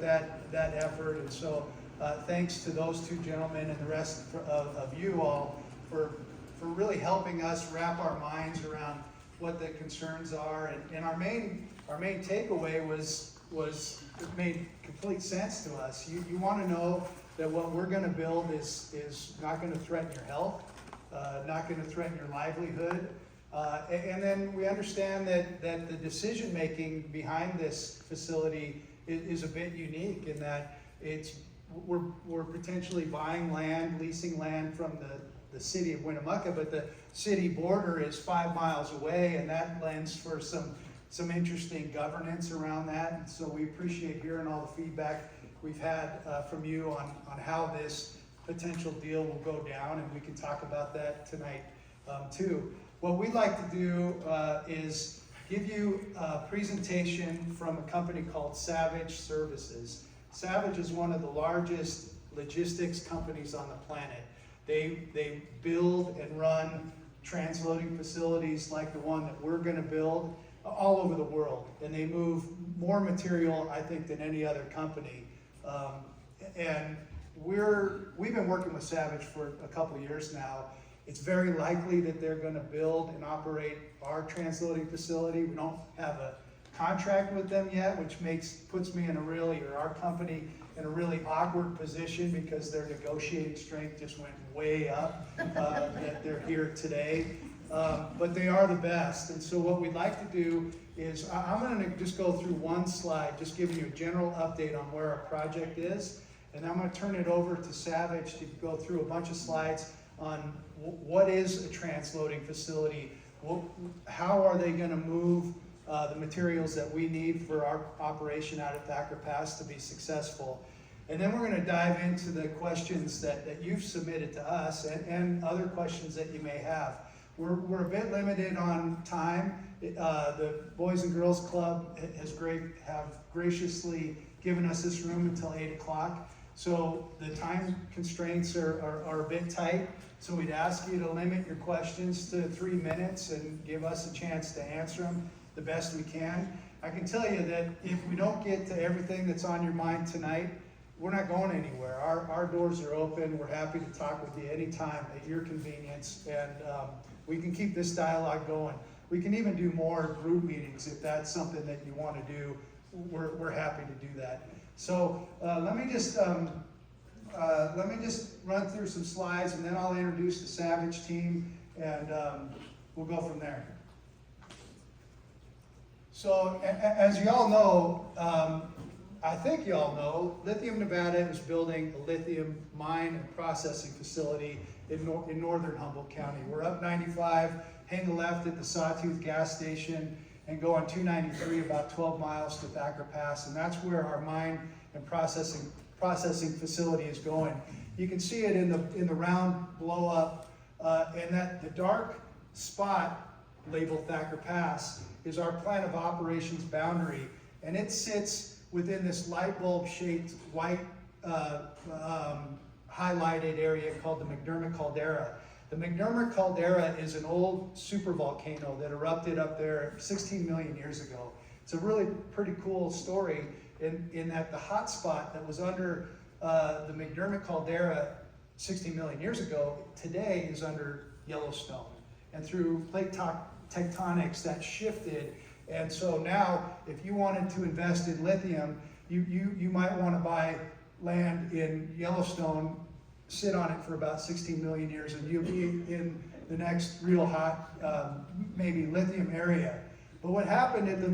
that effort. And so thanks to those two gentlemen and the rest of you all for really helping us wrap our minds around what the concerns are. And our main takeaway was it made complete sense to us. You want to know that what we're going to build is not going to threaten your health, not going to threaten your livelihood. And then we understand that the decision making behind this facility is a bit unique in that we're potentially buying land, leasing land from the city of Winnemucca, but the city border is 5 miles away, and that lends for some interesting governance around that. And so we appreciate hearing all the feedback we've had from you on how this potential deal will go down, and we can talk about that tonight too. What we'd like to do is give you a presentation from a company called Savage Services. Savage is one of the largest logistics companies on the planet. They build and run transloading facilities like the one that we're going to build all over the world, and they move more material, I think, than any other company. And we've been working with Savage for a couple of years now. It's very likely that they're going to build and operate our transloading facility. We don't have a contract with them yet, which puts me in our company in a really awkward position because their negotiating strength just went way up that they're here today. But they are the best. And so what we'd like to do is, I'm going to just go through one slide, just giving you a general update on where our project is. And I'm going to turn it over to Savage to go through a bunch of slides on what is a transloading facility, how are they going to move the materials that we need for our operation out at Thacker Pass to be successful. And then we're going to dive into the questions that you've submitted to us and other questions that you may have. We're a bit limited on time. The Boys and Girls Club have graciously given us this room until 8 o'clock. So the time constraints are a bit tight. So we'd ask you to limit your questions to 3 minutes and give us a chance to answer them the best we can. I can tell you that if we don't get to everything that's on your mind tonight, we're not going anywhere. Our doors are open. We're happy to talk with you anytime at your convenience, and we can keep this dialogue going. We can even do more group meetings if that's something that you want to do. We're happy to do that. So let me just run through some slides, and then I'll introduce the Savage team, and we'll go from there. So as you all know, I think you all know, Lithium, Nevada is building a lithium mine and processing facility in northern Humboldt County. We're up 95, hang a left at the Sawtooth gas station, and go on 293 about 12 miles to Thacker Pass, and that's where our mine and processing facility is going. You can see it in the round blow up, and that the dark spot labeled Thacker Pass is our plan of operations boundary, and it sits within this light bulb shaped white highlighted area called the McDermott Caldera. The McDermott Caldera is an old supervolcano that erupted up there 16 million years ago. It's a really pretty cool story in that the hot spot that was under the McDermott Caldera 16 million years ago today is under Yellowstone. And through plate tectonics that shifted. And so now, if you wanted to invest in lithium, you might want to buy land in Yellowstone, sit on it for about 16 million years, and you'll be in the next real hot, maybe lithium area. But what happened at the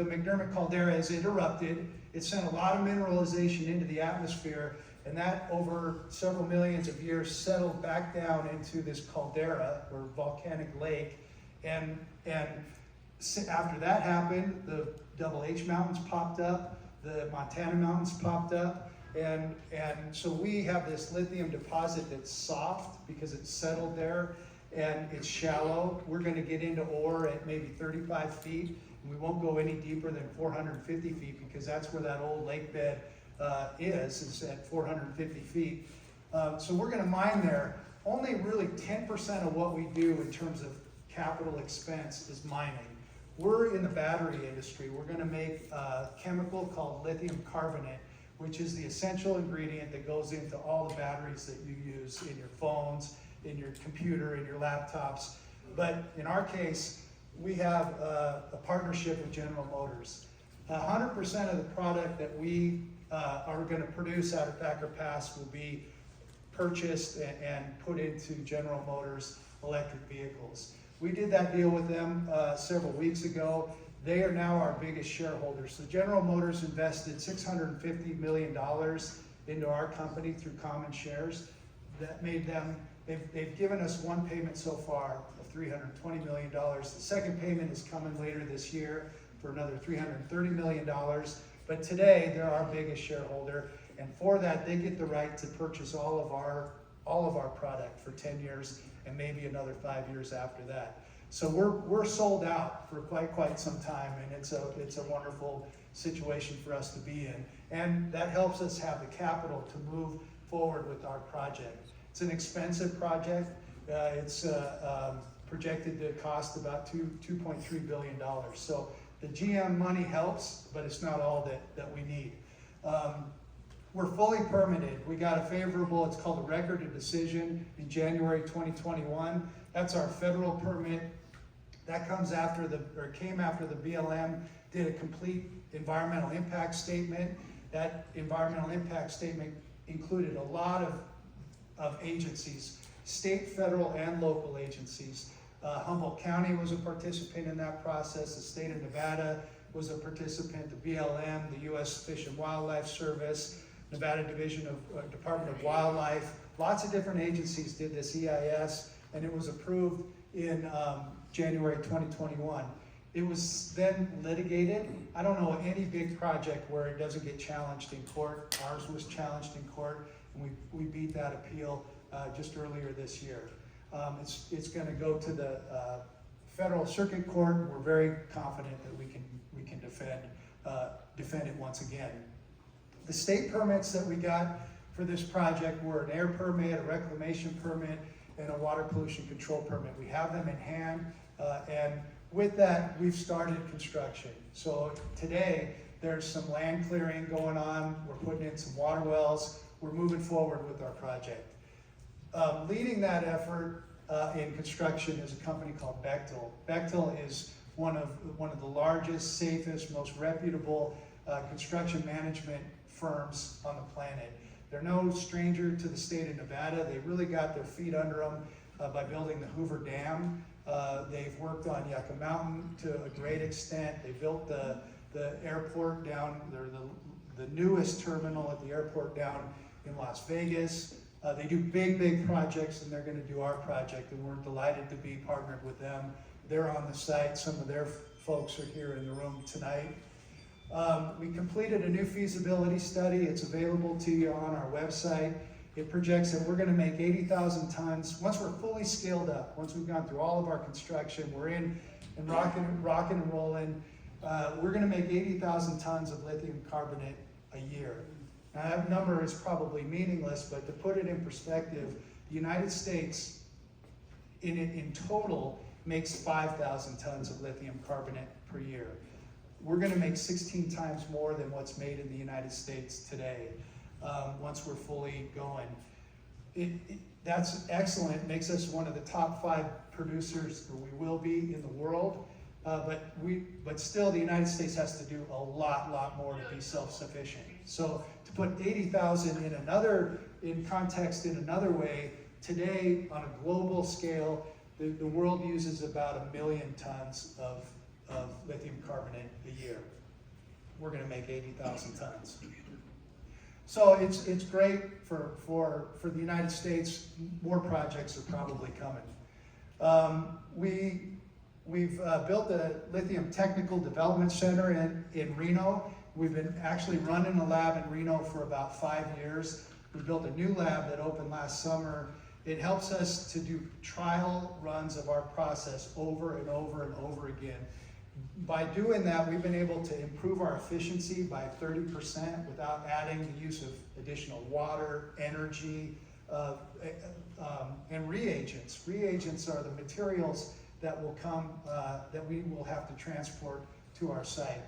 McDermott Caldera is it erupted. It sent a lot of mineralization into the atmosphere, and that over several millions of years settled back down into this caldera, or volcanic lake. And after that happened, the Double H Mountains popped up, the Montana Mountains popped up, and so we have this lithium deposit that's soft because it's settled there, and it's shallow. We're going to get into ore at maybe 35 feet, and we won't go any deeper than 450 feet because that's where that old lake bed is at 450 feet. So we're going to mine there. Only really 10% of what we do in terms of capital expense is mining. we're in the battery industry. We're going to make a chemical called lithium carbonate, which is the essential ingredient that goes into all the batteries that you use in your phones, in your computer, in your laptops. But in our case, we have a partnership with General Motors. 100% of the product that we are going to produce out of Thacker Pass will be purchased and put into General Motors electric vehicles. We did that deal with them several weeks ago. They are now our biggest shareholders. So General Motors invested $650 million into our company through common shares. That made them, they've given us one payment so far of $320 million. The second payment is coming later this year for another $330 million. But today, they're our biggest shareholder. And for that, they get the right to purchase all of our product for 10 years and maybe another 5 years after that. So we're sold out for quite some time, and it's a wonderful situation for us to be in. And that helps us have the capital to move forward with our project. It's an expensive project. It's projected to cost about $2.3 billion. So the GM money helps, but it's not all that we need. We're fully permitted. We got a favorable, it's called a record of decision in January 2021. That's our federal permit. That comes after came after the BLM did a complete environmental impact statement. That environmental impact statement included a lot of agencies, state, federal, and local agencies. Humboldt County was a participant in that process. The state of Nevada was a participant, the BLM, the U.S. Fish and Wildlife Service, Nevada Division of Department of Wildlife. Lots of different agencies did this EIS, and it was approved in January 2021. It was then litigated. I don't know any big project where it doesn't get challenged in court. Ours was challenged in court, and we beat that appeal just earlier this year. It's going to go to the Federal Circuit Court. We're very confident that we can defend it once again. The state permits that we got for this project were an air permit, a reclamation permit, and a water pollution control permit. We have them in hand, and with that, we've started construction. So today, there's some land clearing going on. We're putting in some water wells. We're moving forward with our project. Leading that effort in construction is a company called Bechtel. Bechtel is one of the largest, safest, most reputable construction management firms on the planet. They're no stranger to the state of Nevada. They really got their feet under them by building the Hoover Dam. They've worked on Yucca Mountain to a great extent. They built the airport down, the newest terminal at the airport down in Las Vegas. They do big projects, and they're going to do our project, and we're delighted to be partnered with them. They're on the site. Some of their folks are here in the room tonight. We completed a new feasibility study. It's available to you on our website. It projects that we're going to make 80,000 tons. Once we're fully scaled up, once we've gone through all of our construction, we're in and rocking and rolling, we're going to make 80,000 tons of lithium carbonate a year. Now that number is probably meaningless, but to put it in perspective, the United States in total makes 5,000 tons of lithium carbonate per year. We're going to make 16 times more than what's made in the United States today once we're fully going. That's excellent. It makes us one of the top 5 producers, or we will be, in the world. But still, the United States has to do a lot more to be self-sufficient. So to put 80,000 in context in another way, today on a global scale, the world uses about 1 million tons of lithium carbonate a year. We're going to make 80,000 tons. So it's great for the United States. More projects are probably coming. We've built a Lithium Technical Development Center in Reno. We've been actually running a lab in Reno for about 5 years. We built a new lab that opened last summer. It helps us to do trial runs of our process over and over again. By doing that, we've been able to improve our efficiency by 30% without adding the use of additional water, energy, and reagents. Reagents are the materials that will come, that we will have to transport to our site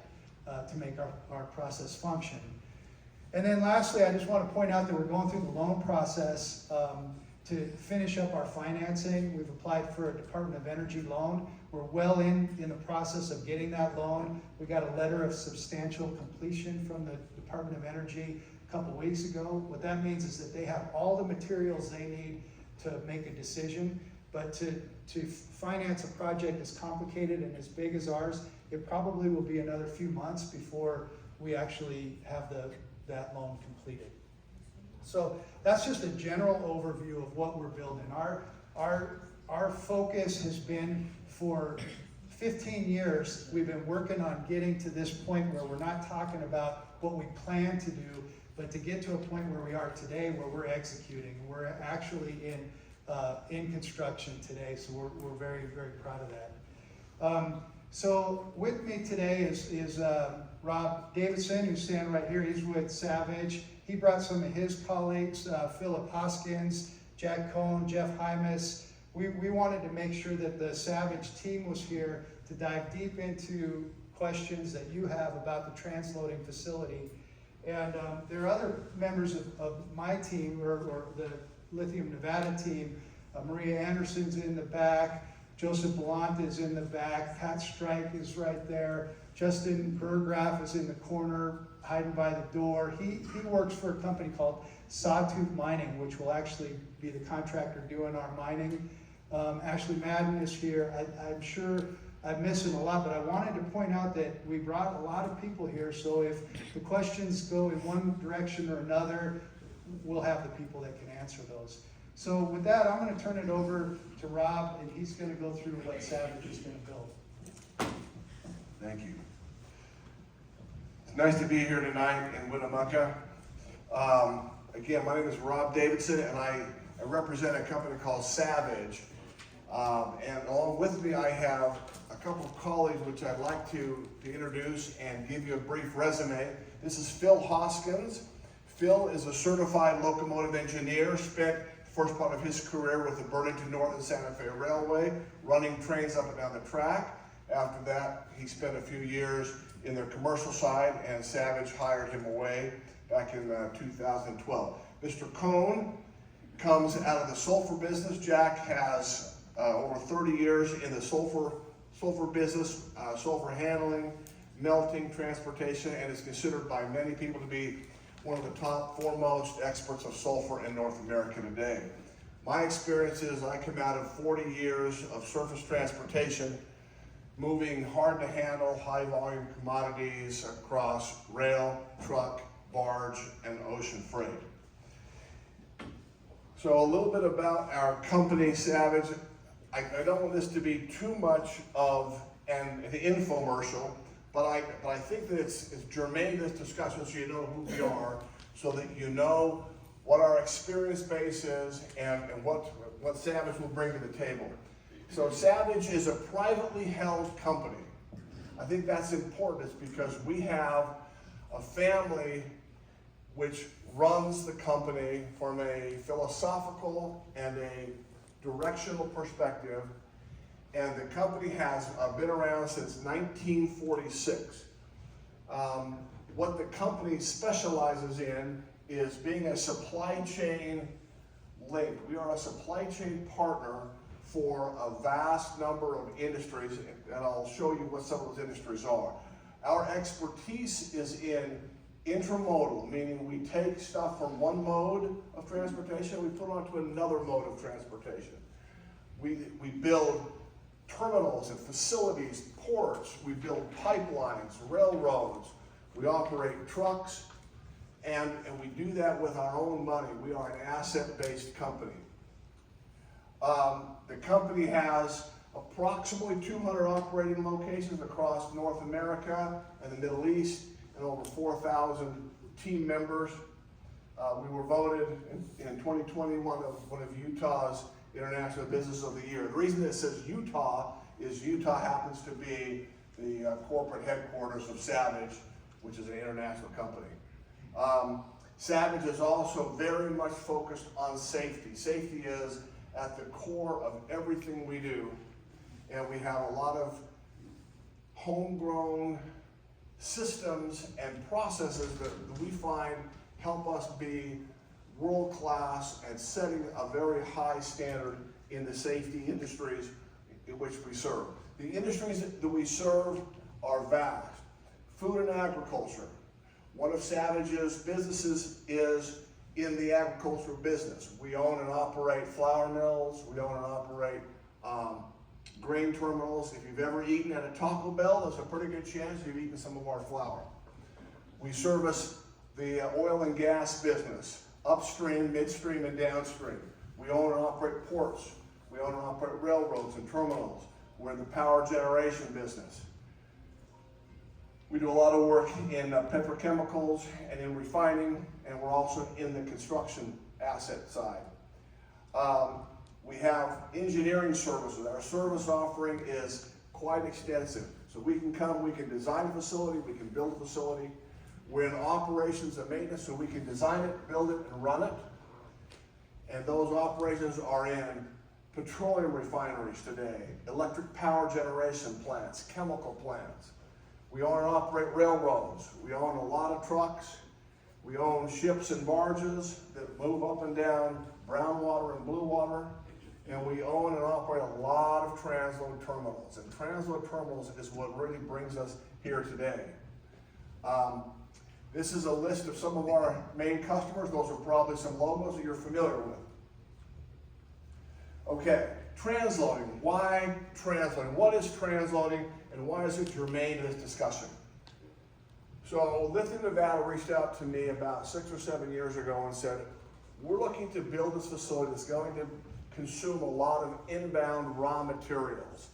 to make our process function. And then lastly, I just want to point out that we're going through the loan process to finish up our financing. We've applied for a Department of Energy loan. We're well in the process of getting that loan. We got a letter of substantial completion from the Department of Energy a couple weeks ago. What that means is that they have all the materials they need to make a decision. But to finance a project as complicated and as big as ours, it probably will be another few months before we actually have that loan completed. So that's just a general overview of what we're building. Our focus has been for 15 years, we've been working on getting to this point where we're not talking about what we plan to do, but to get to a point where we are today, where we're executing. We're actually in construction today, so we're very, very proud of that. So with me today is Rob Davidson, who's standing right here. He's with Savage. He brought some of his colleagues, Philip Hoskins, Jack Cohn, Jeff Hymas. We wanted to make sure that the Savage team was here to dive deep into questions that you have about the transloading facility. And there are other members of my team, or the Lithium Nevada team. Maria Anderson's in the back. Joseph Bellant is in the back. Pat Strike is right there. Justin Burgraff is in the corner, hiding by the door. He works for a company called Sawtooth Mining, which will actually be the contractor doing our mining. Ashley Madden is here. I'm sure I'm missing a lot, but I wanted to point out that we brought a lot of people here, so if the questions go in one direction or another, we'll have the people that can answer those. So with that, I'm going to turn it over to Rob, and he's going to go through what Savage is going to build. Thank you. It's nice to be here tonight in Winnemucca. Again, my name is Rob Davidson, and I represent a company called Savage. And along with me, I have a couple of colleagues which I'd like to introduce and give you a brief resume. This is Phil Hoskins. Phil is a certified locomotive engineer, spent the first part of his career with the Burlington Northern Santa Fe Railway, running trains up and down the track. After that, he spent a few years in their commercial side, and Savage hired him away back in 2012. Mr. Cohn comes out of the sulfur business. Jack has over 30 years in the sulfur business, sulfur handling, melting, transportation, and is considered by many people to be one of the top foremost experts of sulfur in North America today. My experience is I come out of 40 years of surface transportation, moving hard to handle, high volume commodities across rail, truck, barge, and ocean freight. So a little bit about our company, Savage. I don't want this to be too much of an infomercial, but I think that it's germane to this discussion so you know who we are, so that you know what our experience base is and what Savage will bring to the table. So Savage is a privately held company. I think that's important, is because we have a family which runs the company from a philosophical and a directional perspective, and the company has been around since 1946. What the company specializes in is being a supply chain link. We are a supply chain partner for a vast number of industries, and I'll show you what some of those industries are. Our expertise is in intermodal, meaning we take stuff from one mode of transportation, we put it onto another mode of transportation. We build terminals and facilities, ports, we build pipelines, railroads, we operate trucks, and we do that with our own money. We are an asset-based company. The company has approximately 200 operating locations across North America and the Middle East, and over 4,000 team members. We were voted in 2020 one of Utah's International Business of the Year. The reason it says Utah is Utah happens to be the corporate headquarters of Savage, which is an international company. Savage is also very much focused on safety. Safety is at the core of everything we do. and we have a lot of homegrown systems and processes that we find help us be world-class and setting a very high standard in the safety industries in which we serve. The industries that we serve are vast. Food and agriculture. One of Savage's businesses is in the agricultural business. We own and operate flour mills. We own and operate grain terminals. If you've ever eaten at a Taco Bell, there's a pretty good chance you've eaten some of our flour. We service the oil and gas business, upstream, midstream, and downstream. We own and operate ports. We own and operate railroads and terminals. We're in the power generation business. We do a lot of work in petrochemicals and in refining, and we're also in the construction asset side. We have engineering services. Our service offering is quite extensive. So we can come, we can design a facility, we can build a facility. We're in operations and maintenance, so we can design it, build it, and run it. And those operations are in petroleum refineries today, electric power generation plants, chemical plants. We own and operate railroads. We own a lot of trucks. We own ships and barges that move up and down brown water and blue water. And we own and operate a lot of transload terminals. And transload terminals is what really brings us here today. This is a list of some of our main customers. Those are probably some logos that you're familiar with. Okay, transloading. Why transloading? What is transloading, and why is it germane to this discussion? So Lithium Nevada reached out to me about 6 or 7 years ago and said, we're looking to build this facility that's going to consume a lot of inbound raw materials.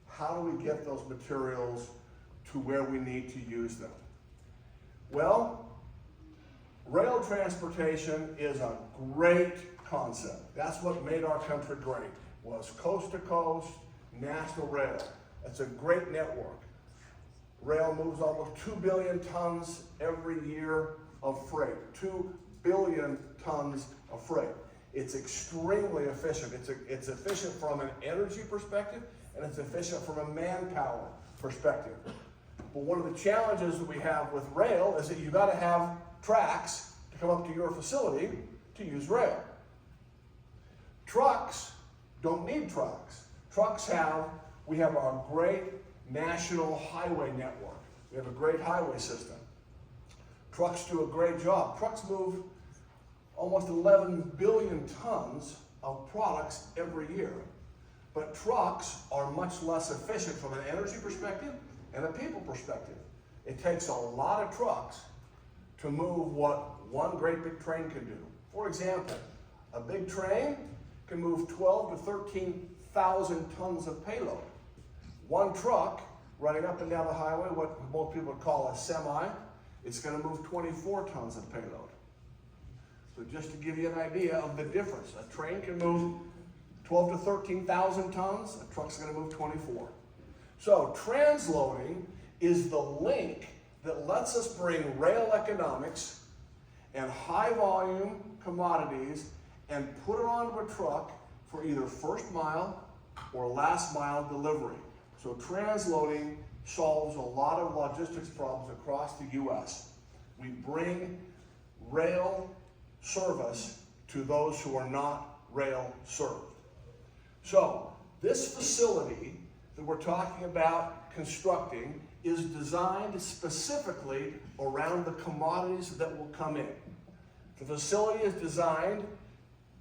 How do we get those materials to where we need to use them? Well, rail transportation is a great concept. That's what made our country great, was coast to coast, national rail. It's a great network. Rail moves almost 2 billion tons every year of freight. 2 billion tons of freight. It's extremely efficient. It's efficient from an energy perspective, and it's efficient from a manpower perspective. But one of the challenges that we have with rail is that you've got to have tracks to come up to your facility to use rail. Trucks don't need trucks. We have our great national highway network. We have a great highway system. Trucks do a great job. Trucks move almost 11 billion tons of products every year. But trucks are much less efficient from an energy perspective and a people perspective. It takes a lot of trucks to move what one great big train can do. For example, a big train can move 12 to 13,000 tons of payload. One truck running up and down the highway, what most people would call a semi, it's going to move 24 tons of payload. So just to give you an idea of the difference, a train can move 12 to 13,000 tons, a truck's going to move 24. So transloading is the link that lets us bring rail economics and high volume commodities and put it onto a truck for either first mile or last mile delivery. So transloading solves a lot of logistics problems across the US. We bring rail service to those who are not rail served. So this facility that we're talking about constructing is designed specifically around the commodities that will come in. The facility is designed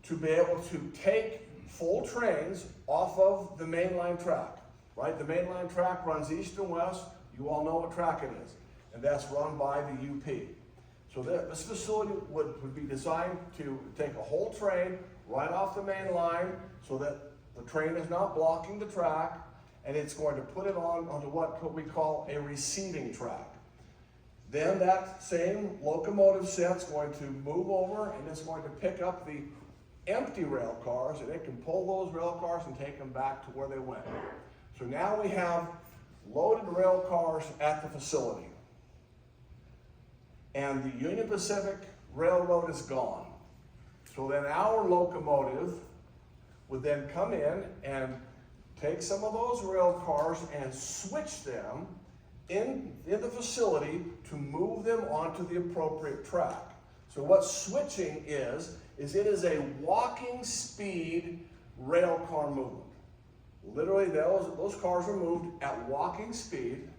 to be able to take full trains off of the mainline track, right? The mainline track runs east and west. You all know what track it is, and that's run by the UP. So this facility would be designed to take a whole train right off the main line so that the train is not blocking the track, and it's going to put it onto what we call a receiving track. Then that same locomotive set's going to move over, and it's going to pick up the empty rail cars, and it can pull those rail cars and take them back to where they went. So now we have loaded rail cars at the facility. And the Union Pacific Railroad is gone. So then our locomotive would then come in and take some of those rail cars and switch them in the facility to move them onto the appropriate track. So what switching is it is a walking speed rail car movement. Literally, those cars are moved at walking speed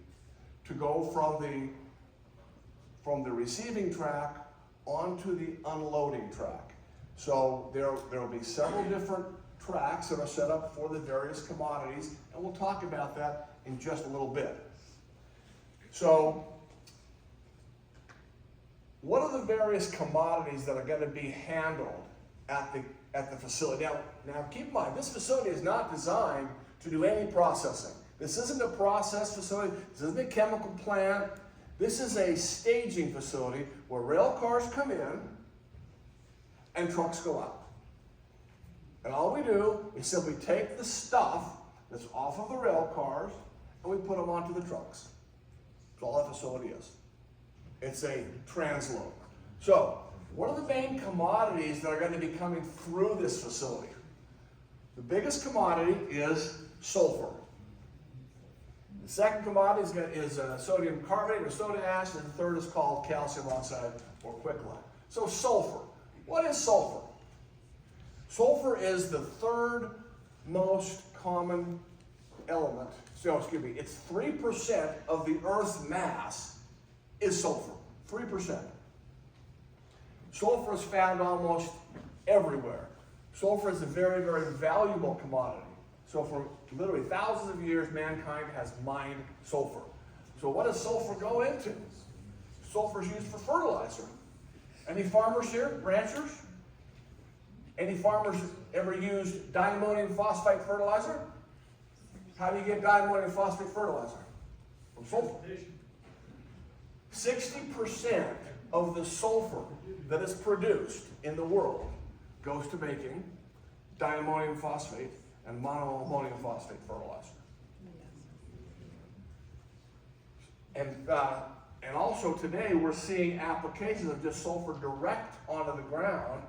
to go from the receiving track onto the unloading track. So there will be several different tracks that are set up for the various commodities, and we'll talk about that in just a little bit. So, what are the various commodities that are going to be handled at the facility? Now keep in mind, this facility is not designed to do any processing. This isn't a process facility, this isn't a chemical plant. This is a staging facility where rail cars come in and trucks go out. And all we do is simply take the stuff that's off of the rail cars and we put them onto the trucks. That's all that facility is. It's a transload. So, what are the main commodities that are going to be coming through this facility? The biggest commodity is sulfur. The second commodity is sodium carbonate or soda ash, and the third is called calcium oxide or quicklime. So sulfur. What is sulfur? Sulfur is the third most common element. So, excuse me, it's 3% of the Earth's mass is sulfur. 3%. Sulfur is found almost everywhere. Sulfur is a very, very valuable commodity. So for literally thousands of years, mankind has mined sulfur. So what does sulfur go into? Sulfur is used for fertilizer. Any farmers here, ranchers? Any farmers ever used diammonium phosphate fertilizer? How do you get diammonium phosphate fertilizer? From sulfur. 60% of the sulfur that is produced in the world goes to making diammonium phosphate and monoammonium phosphate fertilizer. And also today we're seeing applications of just sulfur direct onto the ground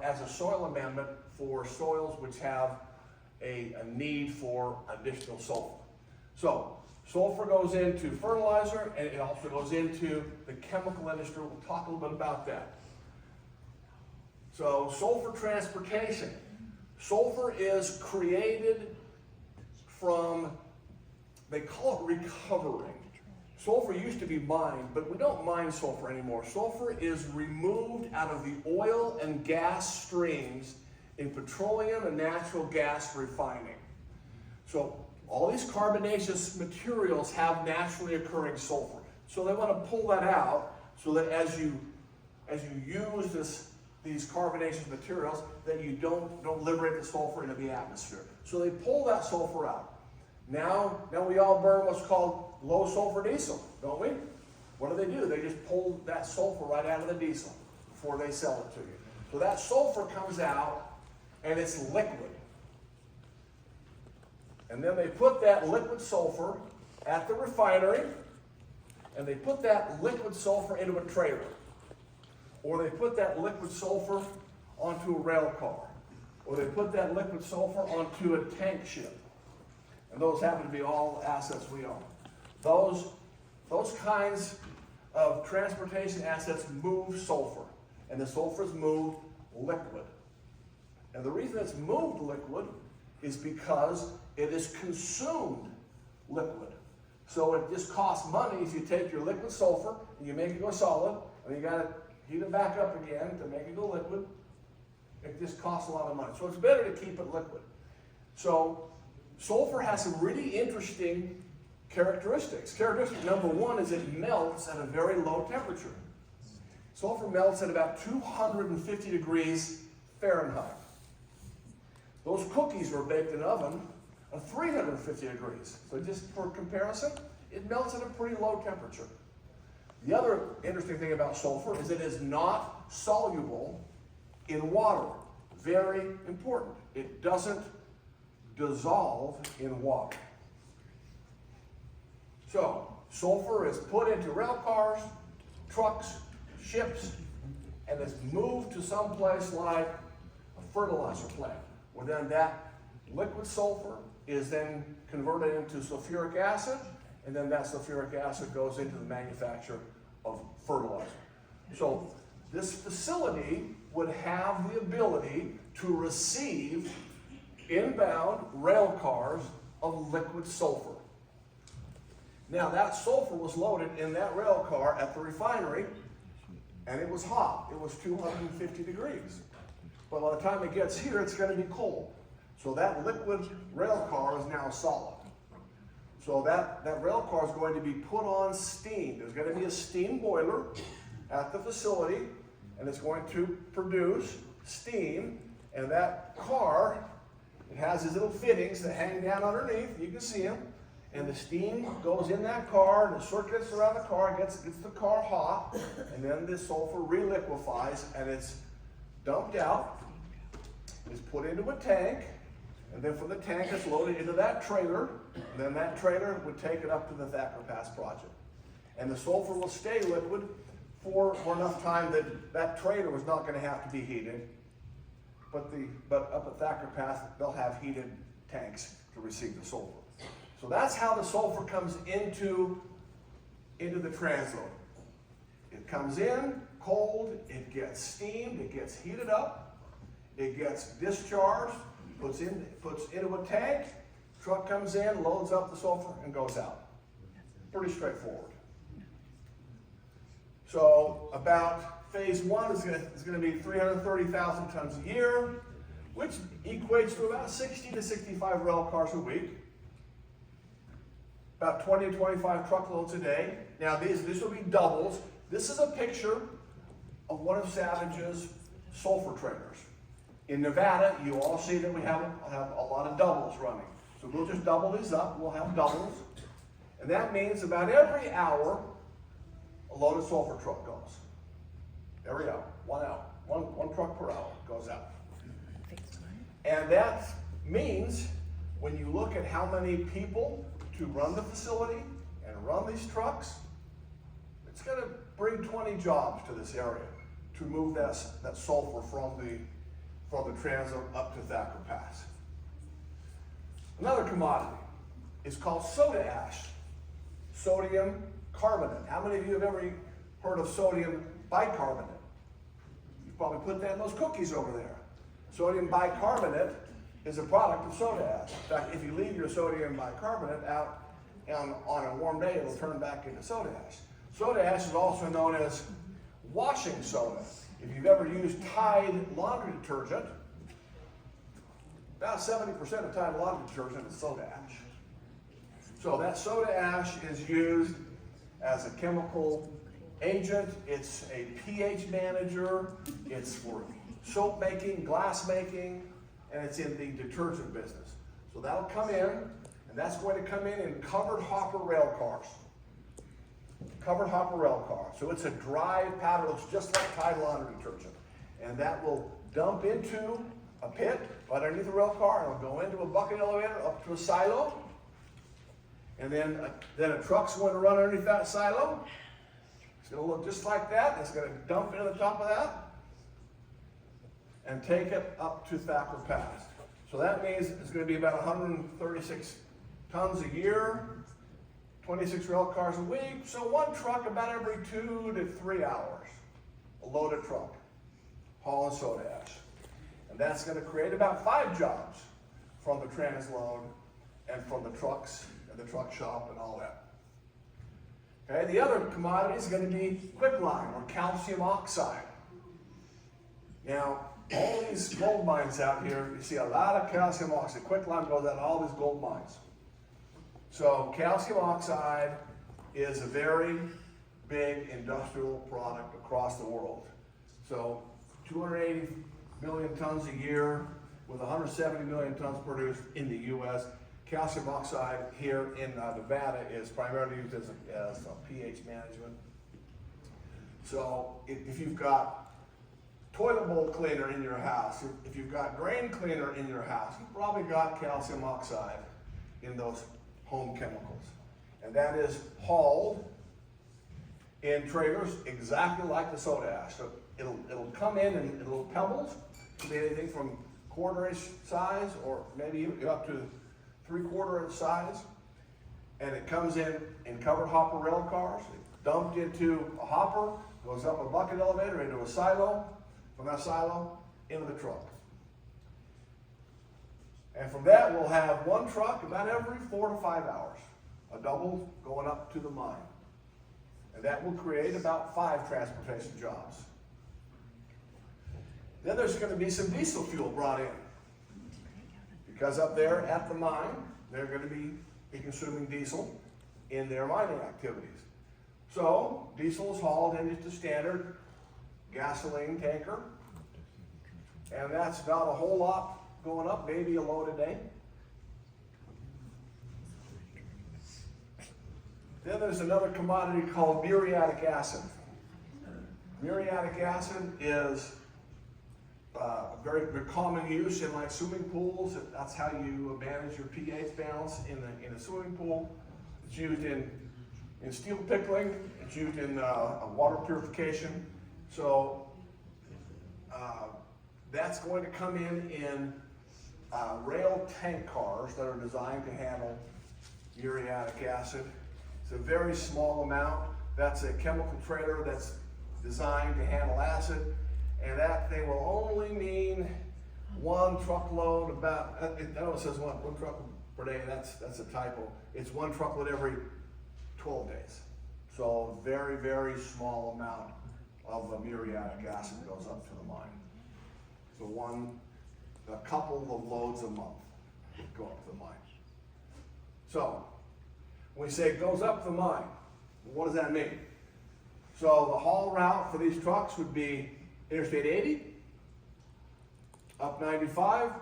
as a soil amendment for soils which have a need for additional sulfur. So sulfur goes into fertilizer and it also goes into the chemical industry. We'll talk a little bit about that. So sulfur transportation. Sulfur is created from, they call it recovering. Sulfur used to be mined, but we don't mine sulfur anymore. Sulfur is removed out of the oil and gas streams in petroleum and natural gas refining. So all these carbonaceous materials have naturally occurring sulfur. So they want to pull that out so that as you use these carbonaceous materials, that you don't liberate the sulfur into the atmosphere. So they pull that sulfur out. Now we all burn what's called low sulfur diesel, don't we? What do? They just pull that sulfur right out of the diesel before they sell it to you. So that sulfur comes out and it's liquid. And then they put that liquid sulfur at the refinery and they put that liquid sulfur into a trailer. Or they put that liquid sulfur onto a rail car. Or they put that liquid sulfur onto a tank ship. And those happen to be all assets we own. Those kinds of transportation assets move sulfur. And the sulfur is moved liquid. And the reason it's moved liquid is because it is consumed liquid. So it just costs money if you take your liquid sulfur and you make it go solid, and you got to heat it back up again to make it go liquid. It just costs a lot of money. So it's better to keep it liquid. So sulfur has some really interesting characteristics. Characteristic number one is it melts at a very low temperature. Sulfur melts at about 250 degrees Fahrenheit. Those cookies were baked in an oven at 350 degrees. So just for comparison, it melts at a pretty low temperature. The other interesting thing about sulfur is it is not soluble in water. Very important. It doesn't dissolve in water. So, sulfur is put into rail cars, trucks, ships, and it's moved to some place like a fertilizer plant, where then that liquid sulfur is then converted into sulfuric acid, and then that sulfuric acid goes into the manufacture of fertilizer. So this facility would have the ability to receive inbound rail cars of liquid sulfur. Now that sulfur was loaded in that rail car at the refinery, and it was hot. It was 250 degrees. But by the time it gets here, it's going to be cold. So that liquid rail car is now solid. So that rail car is going to be put on steam. There's going to be a steam boiler at the facility, and it's going to produce steam. And that car, it has these little fittings that hang down underneath. You can see them. And the steam goes in that car, and it circulates around the car, gets the car hot, and then this sulfur reliquefies, and it's dumped out. It's put into a tank, and then from the tank it's loaded into that trailer, and then that trailer would take it up to the Thacker Pass project. And the sulfur will stay liquid for enough time that that trailer was not going to have to be heated. But up at Thacker Pass, they'll have heated tanks to receive the sulfur. So that's how the sulfur comes into the transload. It comes in cold, it gets steamed, it gets heated up, it gets discharged, puts into a tank, truck comes in, loads up the sulfur, and goes out. Pretty straightforward. So about phase one is going to be 330,000 tons a year, which equates to about 60 to 65 rail cars a week. About 20 to 25 truckloads a day. Now this will be doubles. This is a picture of one of Savage's sulfur trailers. In Nevada, you all see that we have a lot of doubles running. So we'll just double these up. We'll have doubles. And that means about every hour, a loaded sulfur truck goes. Every hour, 1 hour. One truck per hour goes out. And that means when you look at how many people to run the facility and run these trucks, it's going to bring 20 jobs to this area to move that sulfur from the transload up to Thacker Pass. Another commodity is called soda ash, sodium carbonate. How many of you have ever heard of sodium bicarbonate? You probably put that in those cookies over there. Sodium bicarbonate is a product of soda ash. In fact, if you leave your sodium bicarbonate out on a warm day, it'll turn back into soda ash. Soda ash is also known as washing soda. If you've ever used Tide laundry detergent, about 70% of Tide laundry detergent is soda ash. So that soda ash is used as a chemical agent. It's a pH manager. It's for soap making, glass making, and it's in the detergent business. So that'll come in, and that's going to come in covered hopper rail cars. Covered hopper rail car. So it's a dry powder, looks just like Tide laundry detergent. And that will dump into a pit right underneath the rail car, and it'll go into a bucket elevator up to a silo. And then a truck's going to run underneath that silo. It's going to look just like that. It's going to dump into the top of that and take it up to Thacker Pass. So that means it's going to be about 136 tons a year, 26 rail cars a week. So one truck about every 2 to 3 hours, a loaded truck, hauling soda ash. And that's going to create about 5 jobs from the transload and from the trucks and the truck shop and all that. Okay, the other commodity is going to be quicklime or calcium oxide. Now, all these gold mines out here, you see a lot of calcium oxide. Quicklime goes out all these gold mines. So calcium oxide is a very big industrial product across the world. So 280 million tons a year with 170 million tons produced in the U.S. Calcium oxide here in Nevada is primarily used as a pH management. So if you've got toilet bowl cleaner in your house, if you've got drain cleaner in your house, you've probably got calcium oxide in those home chemicals. And that is hauled in trailers exactly like the soda ash. So it'll come in little pebbles. It could be anything from 1/4 inch size or maybe up to 3/4 inch size, and it comes in covered hopper rail cars. It's dumped into a hopper, goes up a bucket elevator into a silo, from that silo into the truck. And from that, we'll have one truck about every 4 to 5 hours, a double going up to the mine. And that will create about 5 transportation jobs. Then there's going to be some diesel fuel brought in, because up there at the mine, they're going to be consuming diesel in their mining activities. So diesel is hauled in just a standard gasoline tanker, and that's not a whole lot going up, maybe a load a day. Then there's another commodity called muriatic acid. Muriatic acid is very common use in like swimming pools. That's how you manage your pH balance in a swimming pool. It's used in steel pickling. It's used in water purification. So that's going to come in rail tank cars that are designed to handle muriatic acid. It's a very small amount. That's a chemical trailer that's designed to handle acid, and that thing will only mean 1 truckload about, I know it says one truck per day, that's a typo. It's 1 truckload every 12 days. So very, very small amount of muriatic acid goes up to the mine. So a couple of loads a month go up to the mine. So when we say it goes up the mine, what does that mean? So the haul route for these trucks would be Interstate 80, up 95,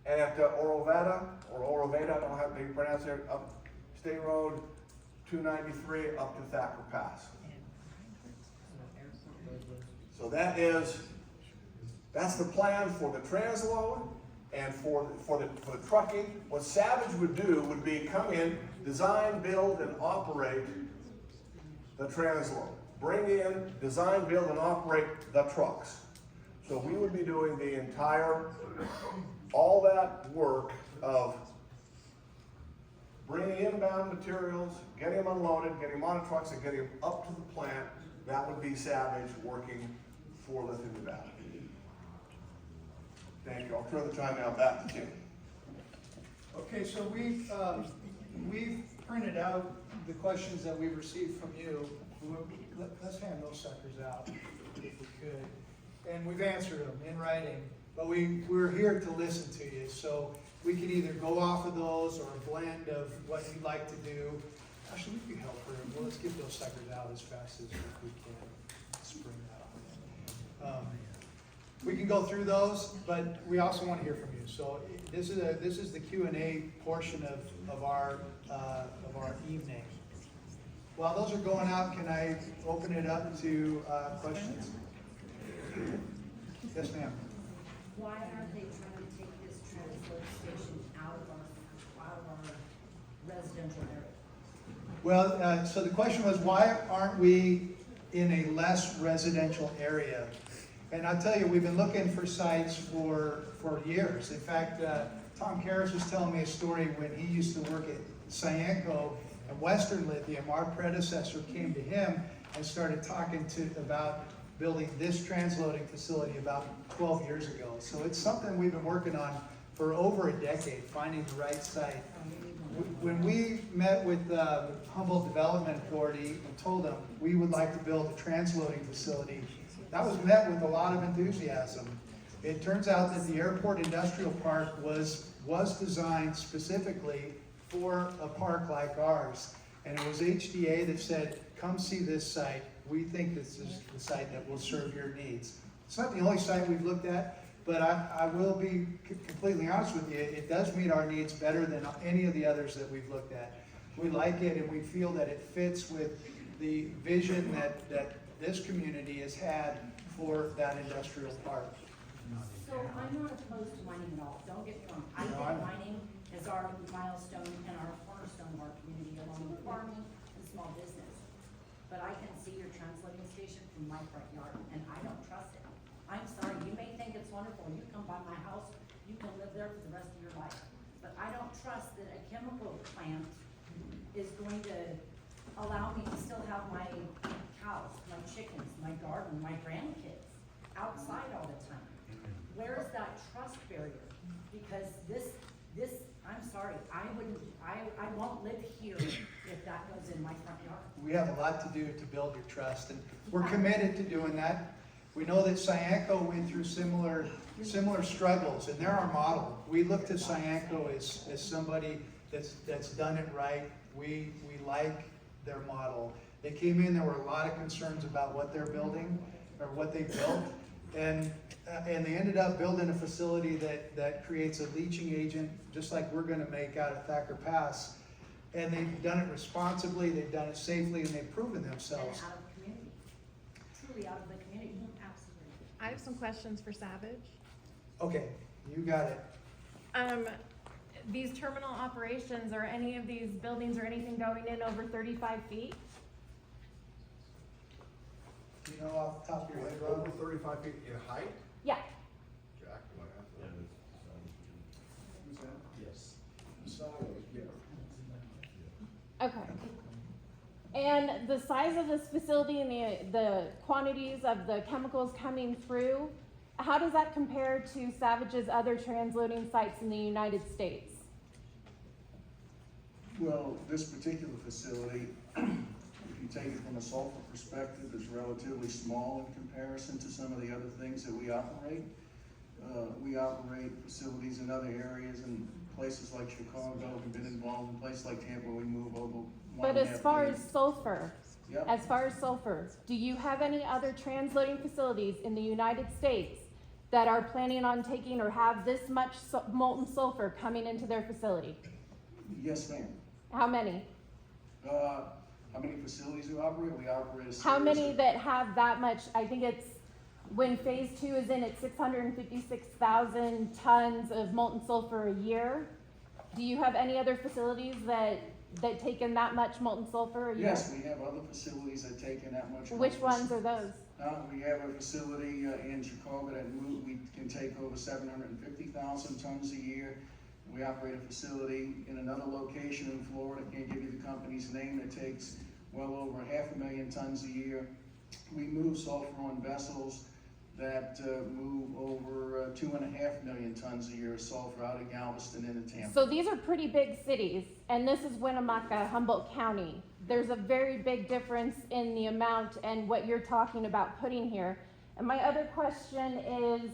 and at Orovada, I don't know how you pronounce it, up State Road 293 up to Thacker Pass. So that's the plan for the transload and for the trucking. What Savage would do would be come in, design, build, and operate the transload. Bring in, design, build, and operate the trucks. So we would be doing the all that work of bringing inbound materials, getting them unloaded, getting them on trucks, and getting them up to the plant. That would be Savage working for Lithium Nevada. Thank you. I'll turn the time now back to Tim. Okay, so we've printed out the questions that we've received from you. Let's hand those suckers out if we could. And we've answered them in writing, but we're here to listen to you. So we can either go off of those or a blend of what you'd like to do. Actually, we can help her. Well, let's get those suckers out as fast as we can. Spring that on. We can go through those, but we also want to hear from you. So this is the Q&A portion of our evening. While those are going out, can I open it up to questions? Yes, ma'am. Why aren't they trying to take this transload station out of our residential area? Well, so the question was, why aren't we in a less residential area? And I'll tell you, we've been looking for sites for years. In fact, Tom Karras was telling me a story when he used to work at Cyanco and Western Lithium. Our predecessor came to him and started talking about building this transloading facility about 12 years ago. So it's something we've been working on for over a decade, finding the right site. When we met with the Humboldt Development Authority and told them we would like to build a transloading facility, that was met with a lot of enthusiasm. It turns out that the Airport Industrial Park was designed specifically for a park like ours. And it was HDA that said, come see this site. We think this is the site that will serve your needs. It's not the only site we've looked at, but I will be completely honest with you, it does meet our needs better than any of the others that we've looked at. We like it and we feel that it fits with the vision that this community has had for that industrial park. So I'm not opposed to mining at all. Don't get me wrong. I think mining is our milestone and our cornerstone of our community, along with farming and small business. But I can see your transloading station from my front yard, and I don't trust it. I'm sorry, you may think it's wonderful. You come by my house, you can live there for the rest of your life. but I don't trust that a chemical plant is going to allow me to still have my cows, my chickens, my garden, my grandkids outside all the time. Where is that trust barrier? Because this, I'm sorry, I won't live here if that goes in my front yard. We have a lot to do to build your trust, and we're committed to doing that. We know that Cyanco went through similar struggles, and they're our model. We look to Cyanco as somebody that's done it right. We like their model. They came in, there were a lot of concerns about what they're building, or what they built, and they ended up building a facility that creates a leaching agent, just like we're gonna make out at Thacker Pass. And they've done it responsibly, they've done it safely, and they've proven And themselves. out of the community, truly out of the community, absolutely. I have some questions for Savage. Okay, you got it. These terminal operations, are any of these buildings or anything going in over 35 feet? Do you know off the top of your head, Over Rob? 35 feet in height? Yeah. Jack, you might have to. Who's that? Yes. Silos, yeah. Okay. And the size of this facility and the quantities of the chemicals coming through, how does that compare to Savage's other transloading sites in the United States? Well, this particular facility, if you take it from a sulfur perspective, is relatively small in comparison to some of the other things that we operate. We operate facilities in other areas and places like Chicago. We've been involved in places like Tampa. We move over. But as far as sulfur, Yep. do you have any other transloading facilities in the United States that are planning on taking or have this much molten sulfur coming into their facility? Yes, ma'am. How many? How many facilities do we operate? We operate a How series many of- that have that much? I think it's, when phase 2 is in, it's 656,000 tons of molten sulfur a year. Do you have any other facilities that take in that much molten sulfur a year? Yes, we have other facilities that take in that much. Which ones are those? We have a facility in Chicago that we can take over 750,000 tons a year. We operate a facility in another location in Florida, can't give you the company's name, that takes well over 500,000 tons a year. We move sulfur on vessels that move over 2.5 million tons a year of sulfur out of Galveston into Tampa. So these are pretty big cities, and this is Winnemucca, Humboldt County. There's a very big difference in the amount and what you're talking about putting here. And my other question is,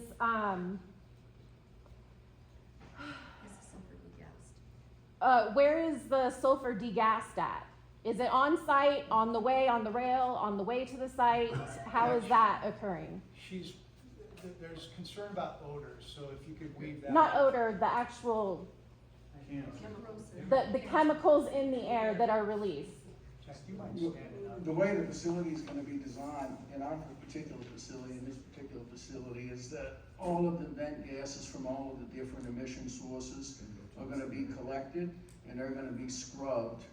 where is the sulfur degassed at? Is it on site, on the way, on the rail, on the way to the site? How is that occurring? There's concern about odors, so if you could weave that. Not odor, the actual, the chemicals in the air that are released. Jack, you might stand it up. The way the facility is going to be designed in our particular facility, in this particular facility, is that all of the vent gases from all of the different emission sources are going to be collected, and they're going to be scrubbed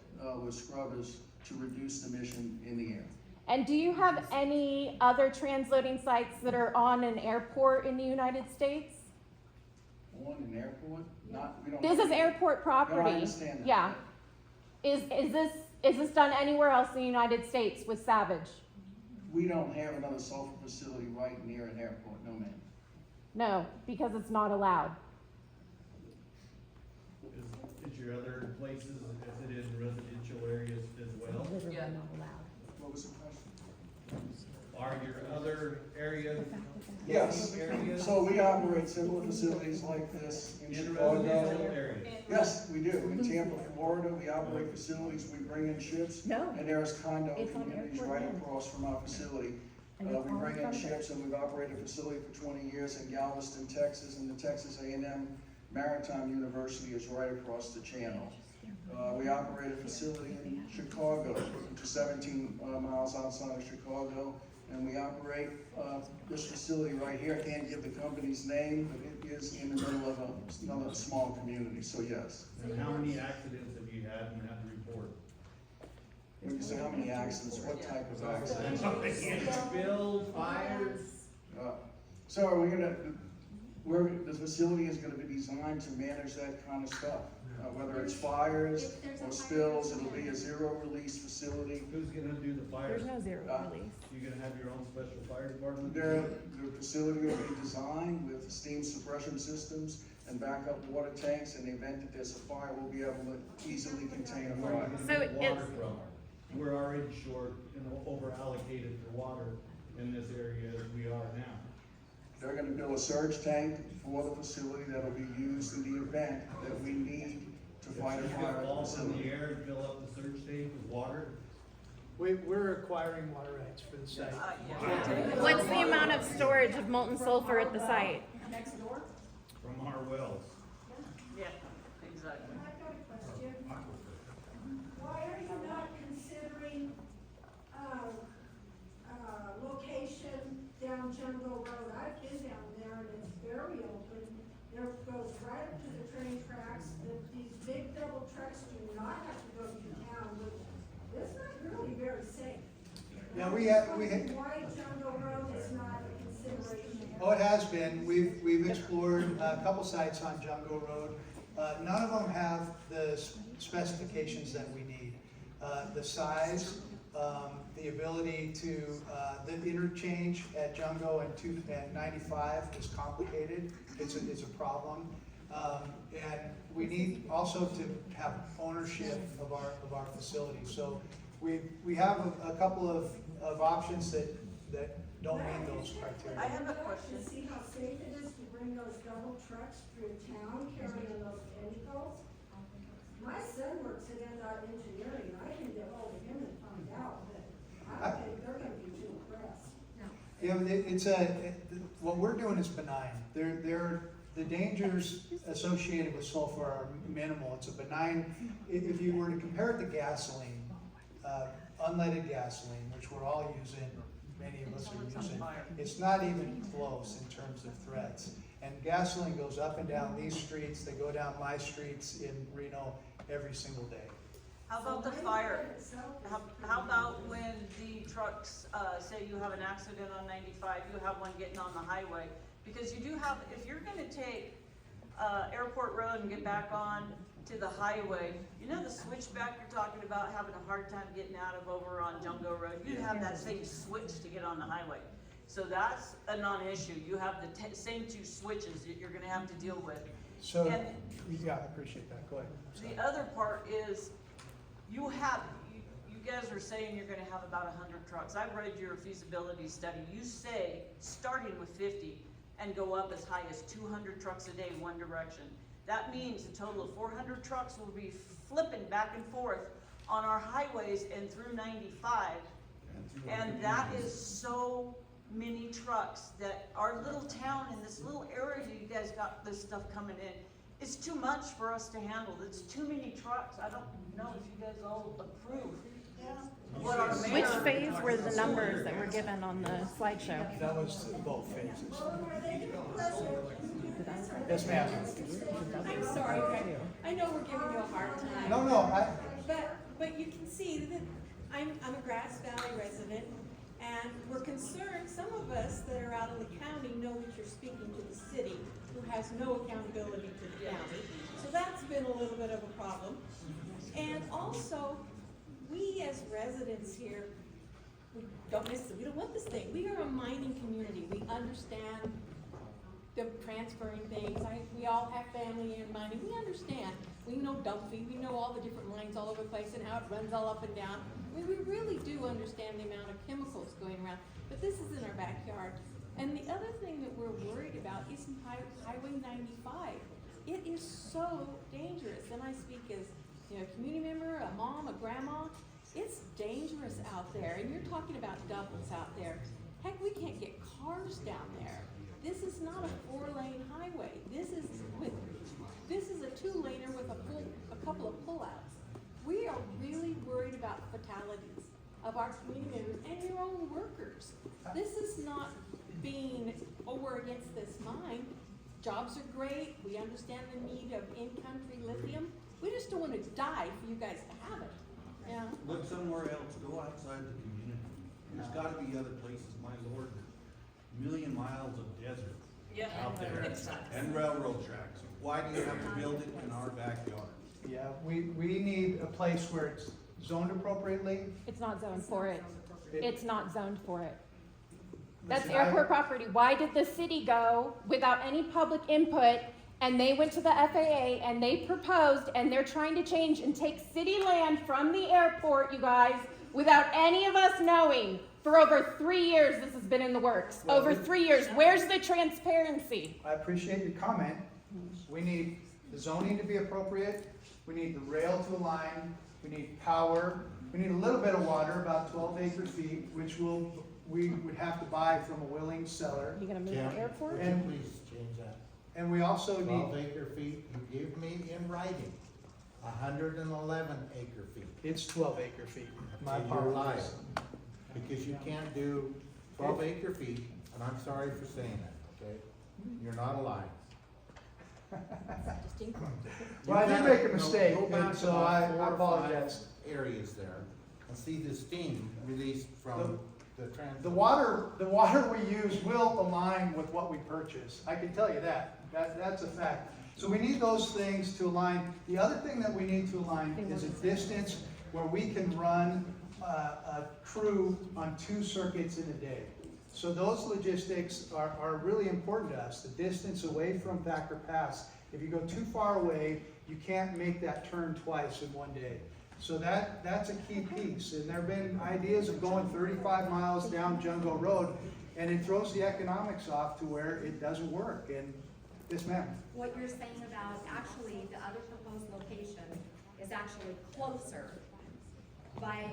with scrubbers to reduce the emission in the air. And do you have any other transloading sites that are on an airport in the United States? On an airport, we don't. This is airport property. No, I understand that. Yeah. Is this done anywhere else in the United States with Savage? We don't have another sulfur facility right near an airport, no ma'am. No, because it's not allowed. Is your other places, is it in residential areas as well? Yeah. What was the question? Are your other areas? Yes, Areas so we operate similar facilities like this in in Chicago. residential areas? Yes, we do. In Tampa, Florida, we operate facilities, we bring in ships. No. And there's condo It's on communities airport right land. across from our facility. And We it's all bring in from it. ships, and we've operated a facility for 20 years in Galveston, Texas, and the Texas A&M Maritime University is right across the channel. We operate a facility in Chicago, which is 17 miles outside of Chicago, and we operate this facility right here. I can't give the company's name, but it is in the middle of another small community, so yes. And how many accidents have you had and had to report? When you say how many accidents, what type of accidents? Spills, fires? So are we gonna, The facility is gonna be designed to manage that kind of stuff. Whether it's fires If there's a or fire, spills, there's a it'll be a fire. zero-release facility. Who's gonna do the fire? There's no zero release. You gonna have your own special fire department? The facility will be designed with steam suppression systems and backup water tanks. In the event that there's a fire, we'll be able to easily contain a Where are fire. you So gonna get water it's- from? We're already short and over allocated for water in this area as we are now. They're gonna build a surge tank for the facility that'll be used in the event that we need to fight a If fire it at the falls in the facility. air and fill up the surge tank with water, We're acquiring water rights for the site. What's the amount of storage of molten sulfur at the site? Next door? from our wells. Yeah, exactly. I've got a question. Why are you not considering, location down Jungle Road? I've been down there and it's very open. There goes right up to the train tracks. These big double trucks do not have to go through town, which is not really very safe. Yeah, Why Jungle Road is not a consideration? Oh, it has been. We've explored a couple sites on Jungle Road. None of them have the specifications that we need. The size, the ability to, the interchange at Jungle and 95 is complicated. It's a problem. And we need also to have ownership of our facility. So we have a couple of options that don't meet those criteria. I have a To question. see how safe it is to bring those double trucks through town carrying those chemicals. My son works at NDOT Engineering, and I can get hold of him and find out, but I don't think they're gonna be too impressed. Yeah, but what we're doing is benign. The dangers associated with sulfur are minimal. It's a benign, if you were to compare it to gasoline, unleaded gasoline, which we're all using, many of us are using, it's not even close in terms of threats. And gasoline goes up and down these streets, they go down my streets in Reno every single day. How about the fire? How about when the trucks, say you have an accident on 95, you have one getting on the highway? Because you do have, if you're gonna take, Airport Road and get back on to the highway, you know the switchback you're talking about, having a hard time getting out of over on Jungo Road? You have that same switch to get on the highway. So that's a non-issue. You have the same two switches that you're gonna have to deal with. So, And yeah, I appreciate that, go ahead. the other part is, you guys are saying you're gonna have about 100 trucks. I've read your feasibility study. You say, starting with 50 and go up as high as 200 trucks a day, one direction. That means a total of 400 trucks will be flipping back and forth on our highways and through 95. And that is so many trucks that our little town in this little area, you guys got this stuff coming in. It's too much for us to handle. It's too many trucks. I don't know if you guys all approve. What our Which mayor, phase were the numbers that were given on the slideshow? That was both phases. Well, are they gonna pleasure? Yes, ma'am. I'm sorry, Craig. I know we're giving you a hard time. No, But you can see that I'm a Grass Valley resident, and we're concerned, some of us that are out in the county know that you're speaking to the city, who has no accountability to the county. So that's been a little bit of a problem. And also, we as residents here, we don't want this thing. We are a mining community. We understand them transferring things. We all have family in mining. We understand. We know Dumpy. We know all the different mines all over the place and how it runs all up and down. We really do understand the amount of chemicals going around. But this is in our backyard. And the other thing that we're worried about is Highway 95. It is so dangerous. And I speak as a community member, a mom, a grandma. It's dangerous out there. And you're talking about doubles out there. Heck, we can't get cars down there. This is not a 4-lane highway. This is a 2-laner with a couple of pullouts. We are really worried about fatalities of our community members and your own workers. This is not being over against this mine. Jobs are great. We understand the need of in-country lithium. We just don't want to die for you guys to have it. Yeah. Look somewhere else, go outside the community. There's gotta be other places, my lord. 1,000,000 miles of desert Yeah. out there, railroad tracks. and railroad tracks. Why do you have to build it in our backyard? Yeah, we need a place where it's zoned appropriately. It's not zoned for it. It- It's not zoned for it. That's Listen, I- airport property. Why did the city go without any public input and they went to the FAA and they proposed and they're trying to change and take city land from the airport, you guys, without any of us knowing? For over 3 years, this has been in the works. Well, Over 3 years. Where's the transparency? I appreciate your comment. We need the zoning to be appropriate, we need the rail to align, we need power, we need a little bit of water, about 12 acre feet, which we would have to buy from a willing seller. You gonna move Tim, the airport? would you please change that? And we also 12 need, acre feet, you gave me in writing, 111 acre feet. it's 12 acre feet. My And you're lying, apologies. because you can't do 12 acre feet, and I'm sorry for saying that, okay? You're not alive. Well, I did make a mistake, and so I apologize. Areas there, and see the steam released from the The trans. water we use will align with what we purchase. I can tell you that. That's a fact. So we need those things to align. The other thing that we need to align is a distance where we can run a crew on 2 circuits in a day. So those logistics are really important to us. The distance away from Thacker Pass. If you go too far away, you can't make that turn twice in one day. So that's a key piece. And there have been ideas of going 35 miles down Jungle Road, and it throws the economics off to where it doesn't work. And yes, ma'am. What you're saying about, actually, the other proposed location is actually closer by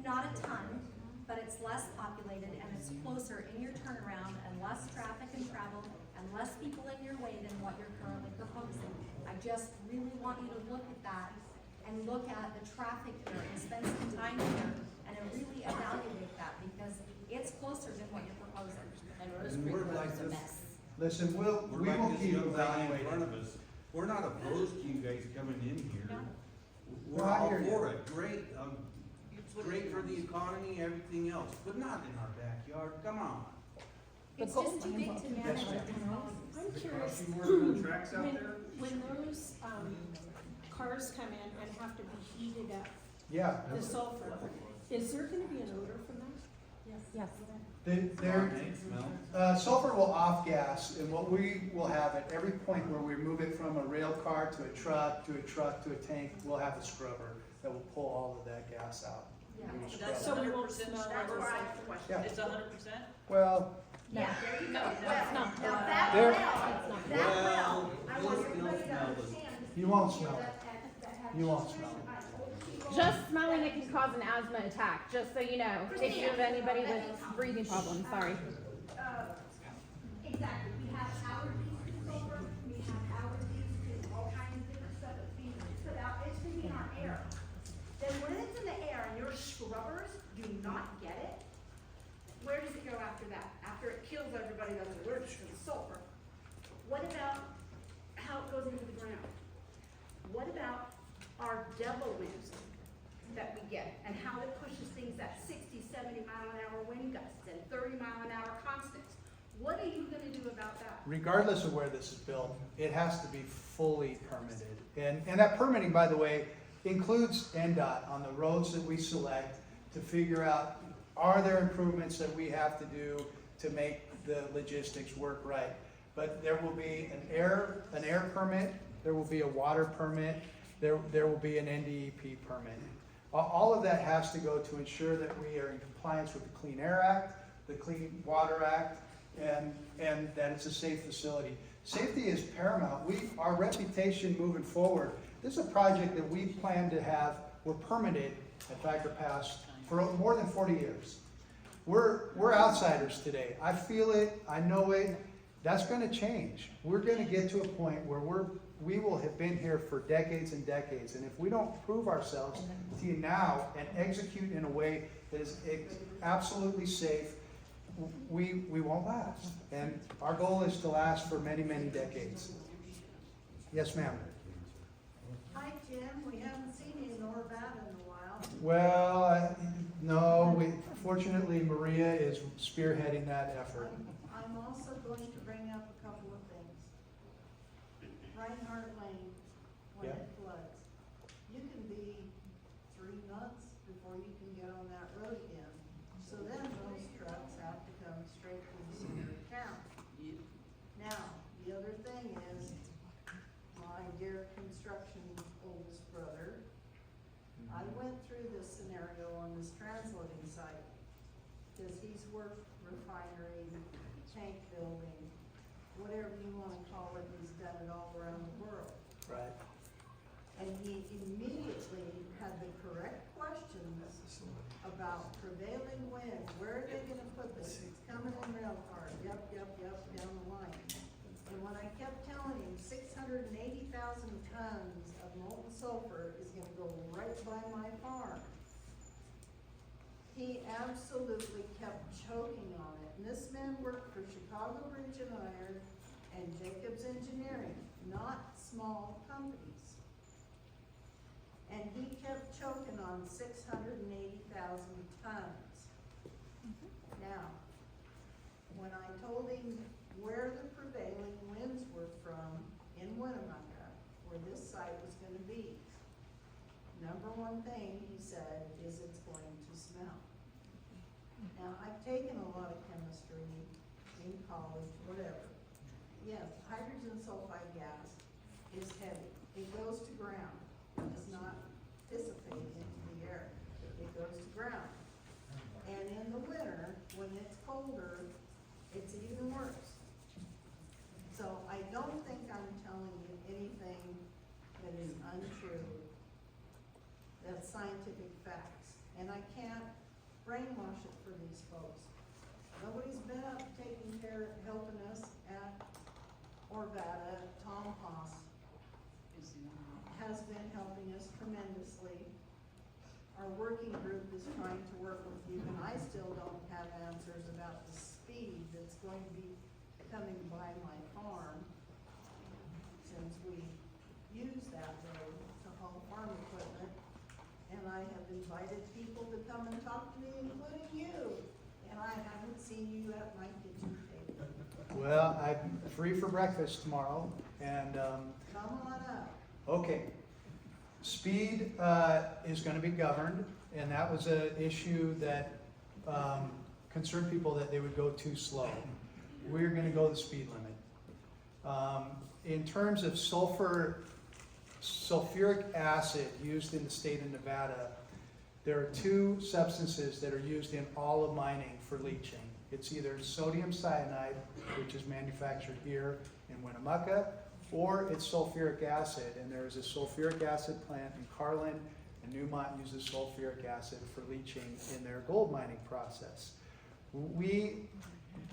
not a ton, but it's less populated and it's closer in your turnaround and less traffic and travel and less people in your way than what you're currently proposing. I just really want you to look at that and look at the traffic here and spend some time here and really evaluate that, because it's closer than what you're proposing. And Rose And Creek we're Road like is a this. mess. Listen, we We're will like this keep young guy in front evaluating. of us. We're not opposed to you guys coming in here. No. We're No, I all hear you. for it, great, great for the economy, everything else, but not in our backyard, come on. It's just too big to manage. I'm curious, when those, cars come in and have to be heated up, Yeah. the sulfur, is there gonna be an odor from that? Yes. There, Smell. sulfur will off gas, and what we will have at every point where we move it from a rail car to a truck, to a truck, to a tank, we'll have a scrubber that will pull all of that gas out. Yeah. We will scrub That's it. So we 100% won't smell That's it. where I have a question. Yeah. It's 100%? Well, Yeah, there you go. It's not. Now that There- well, that well, I want You'll everybody to smell it. understand. you won't smell it. You won't smell it. Just smelling it can cause an asthma attack, just so you know. If you have anybody with breathing problems, sorry. Exactly, we have allergies to sulfur, we have allergies to all kinds of different stuff that's being put out, it's gonna be in our air. Then when it's in the air and your scrubbers do not get it, where does it go after that? After it kills everybody that's allergic to the sulfur? What about how it goes into the ground? What about our devil winds that we get and how it pushes things at 60, 70 mile an hour wind gusts and 30 mile an hour constants? What are you gonna do about that? regardless of where this is built, it has to be fully permitted. And that permitting, by the way, includes NDOT on the roads that we select to figure out, are there improvements that we have to do to make the logistics work right? But there will be an air permit, there will be a water permit, there will be an NDEP permit. All of that has to go to ensure that we are in compliance with the Clean Air Act, the Clean Water Act, and that it's a safe facility. Safety is paramount. Our reputation moving forward, this is a project that we plan to have, we're permitted at Thacker Pass for more than 40 years. We're outsiders today. I feel it, I know it. That's gonna change. We're gonna get to a point where we will have been here for decades and decades. And if we don't prove ourselves to you now and execute in a way that is absolutely safe, we won't last. And our goal is to last for many, many decades. Yes, ma'am. Hi, Jim, we haven't seen you in Orvat in a while. Well, no, fortunately Maria is spearheading that effort. I I'm also going to bring up a couple of things. Reinhardt Lane, when Yeah. it floods, you can be 3 months before you can get on that road again. So then those trucks have to come straight to the center of town. Now, the other thing is, my dear construction oldest brother, I went through this scenario on this transloading site, because he's worked refinery, tank building, whatever you wanna call it, he's done it all around the world. Right. And he immediately had the correct questions about prevailing wind, where are they gonna put this? It's coming in rail car, yep, down the line. And when I kept telling him 680,000 tons of molten sulfur is gonna go right by my farm, he absolutely kept choking on it. And this man worked for Chicago Bridge and Iron and Jacobs Engineering, not small companies. And he kept choking on 680,000 tons. Now, when I told him where the prevailing winds were from in Winnemucca, where this site was gonna be, number one thing he said is it's going to smell. Now, I've taken a lot of chemistry in college, whatever. Yes, hydrogen sulfide gas is heavy. It goes to ground. It does not dissipate into the air. It goes to ground. And in the winter, when it's colder, it's even worse. So I don't think I'm telling you anything that is untrue. That's scientific facts. And I can't brainwash it for these folks. Nobody's been up taking care, helping us at Orvada. Tom Haas has been helping us tremendously. Our working group is trying to work with you, and I still don't have answers about the speed that's going to be coming by my farm, since we use that road to haul farm equipment. And I have invited people to come and talk to me, including you, and I haven't seen you at my kitchen table. Well, I'm free for breakfast tomorrow, and, Come on up. okay. Speed is going to be governed, and that was an issue that concerned people, that they would go too slow. We're going to go the speed limit. In terms of sulfuric acid used in the state of Nevada, there are 2 substances that are used in all of mining for leaching. It's either sodium cyanide, which is manufactured here in Winnemucca, or it's sulfuric acid, and there is a sulfuric acid plant in Carlin, and Newmont uses sulfuric acid for leaching in their gold mining process. We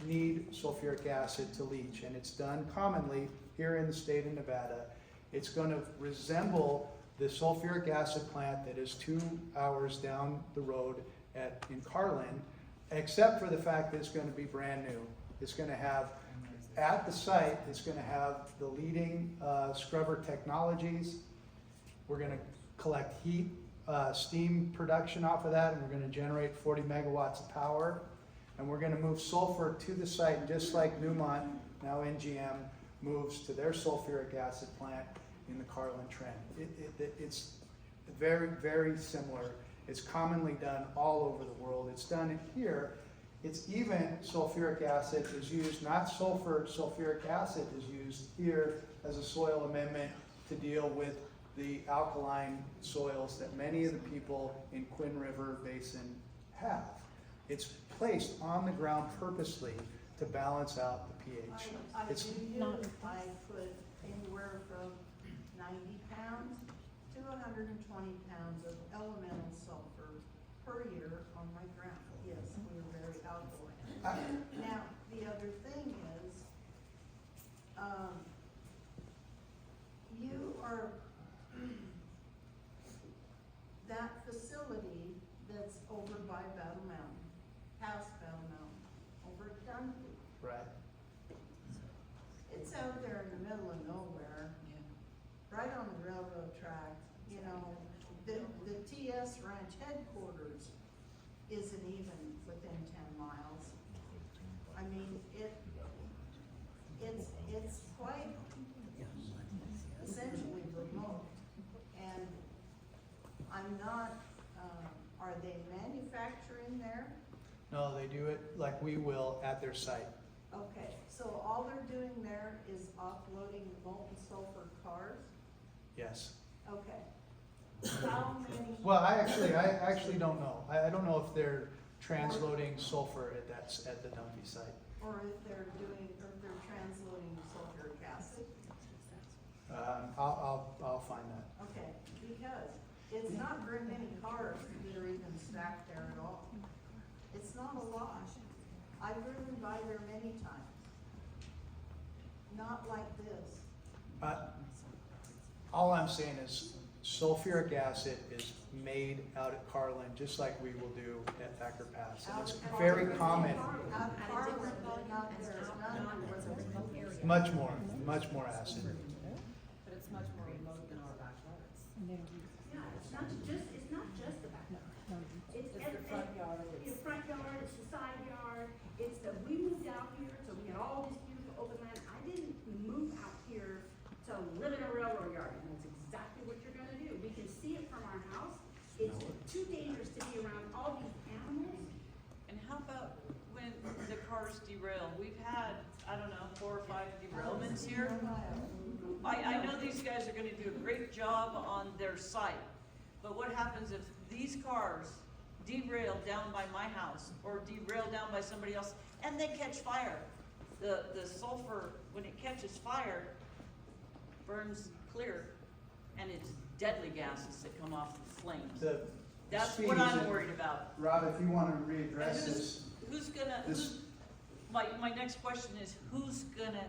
need sulfuric acid to leach, and it's done commonly here in the state of Nevada. It's going to resemble the sulfuric acid plant that is 2 hours down the road in Carlin, except for the fact that it's going to be brand new. It's going to have, at the site, it's going to have the leading scrubber technologies. We're going to collect heat, steam production off of that, and we're going to generate 40 megawatts of power. And we're going to move sulfur to the site, and just like Newmont, now NGM, moves to their sulfuric acid plant in the Carlin Trend. It's very, very similar. It's commonly done all over the world. It's done here. It's even sulfuric acid is used, not sulfur, sulfuric acid is used here as a soil amendment to deal with the alkaline soils that many of the people in Quinn River Basin have. It's placed on the ground purposely to balance out the pH. I It's I put anywhere from 90 pounds to 120 pounds of elemental sulfur per year on my ground. Yes, we are very alkaline. Now, the other thing is, you are, that facility that's over by Battle Mountain, past Battle Mountain, over at Dunphy, right. it's out there in the middle of nowhere, right on the railroad track. You know, the TS Ranch headquarters isn't even within 10 miles. I mean, they do it like we will at their site. Okay, so all they're doing there is offloading molten sulfur cars? Yes. Okay. How many? Well, I actually don't know. I don't know if they're transloading sulfur at the Dumpy site. Or if they're transloading sulfuric acid? I'll find that. Okay, because it's not very many cars that are even stacked there at all. It's not a lot. I've driven by there many times. Not like this. All I'm saying is sulfuric acid is made out at Carlin, just like we will do at Thacker Pass. And it's very common, Out of Carlin, but not there, none. much more acid. But it's much more remote than our backyards. Yeah, it's not just the backyard. It's the front yard, It's the front yard, it's the side yard, it's the, we moved out here, so we had all this beautiful open land. I didn't move out here to live in a railroad yard, and that's exactly what you're gonna do. We can see it from our house. It's too dangerous to be around all these animals. And how about when the cars derail? We've had, I don't know, 4 or 5 derailments here. I know these guys are gonna do a great job on their site, but what happens if these cars derail down by my house or derail down by somebody else and they catch fire? The sulfur, when it catches fire, burns clear, and it's deadly gases that come off the flames. That's what I'm worried about. Rob, if you want to And readdress this, my next question is, who's gonna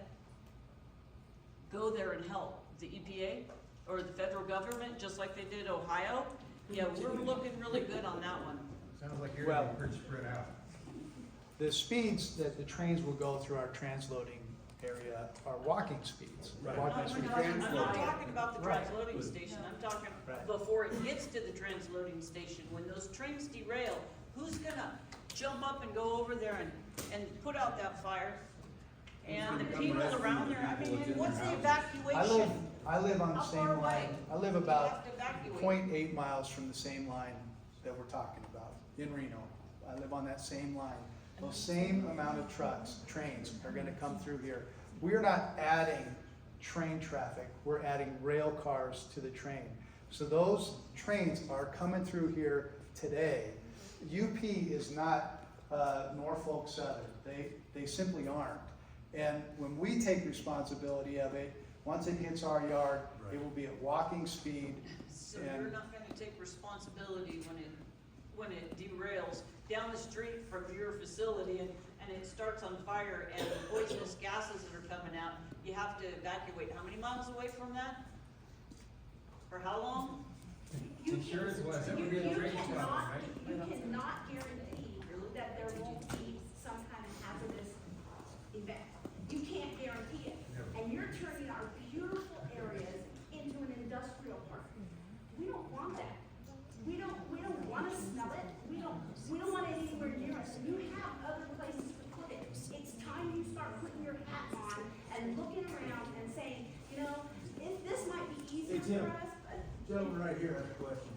go there and help? The EPA or the federal government, just like they did Ohio? Yeah, we're looking really good on that one. Sounds like you're Well- getting pretty spread out. the speeds that the trains will go through our transloading area are walking speeds. Right. Walking speeds. I'm not talking about the Right. transloading station, I'm talking Right. before it gets to the transloading station. When those trains derail, who's gonna jump up and go over there and put out that fire? And the people around there, I mean, what's the evacuation? I live on the How same far line. away? I live You about have to evacuate. 0.8 miles from the same line that we're talking about in Reno. I live on that same line. Those same amount of trains are gonna come through here. We're not adding train traffic, we're adding rail cars to the train. So those trains are coming through here today. UP is not Norfolk Southern, they simply aren't. And when we take responsibility of it, once it hits our yard, it will be at walking speed. So you're not gonna take responsibility when it derails down the street from your facility and it starts on fire and the poisonous gases that are coming out, you have to evacuate how many miles away from that? For how long? Insurance was, you cannot guarantee that there won't be some kind of hazardous event. You can't guarantee it. And you're turning our beautiful areas into an industrial park. We don't want that. We don't want to smell it. We don't want it anywhere near us. You have other places to put it. It's time you start putting your hat on and looking around and saying, this might be easier for us, but. Gentleman right here has a question.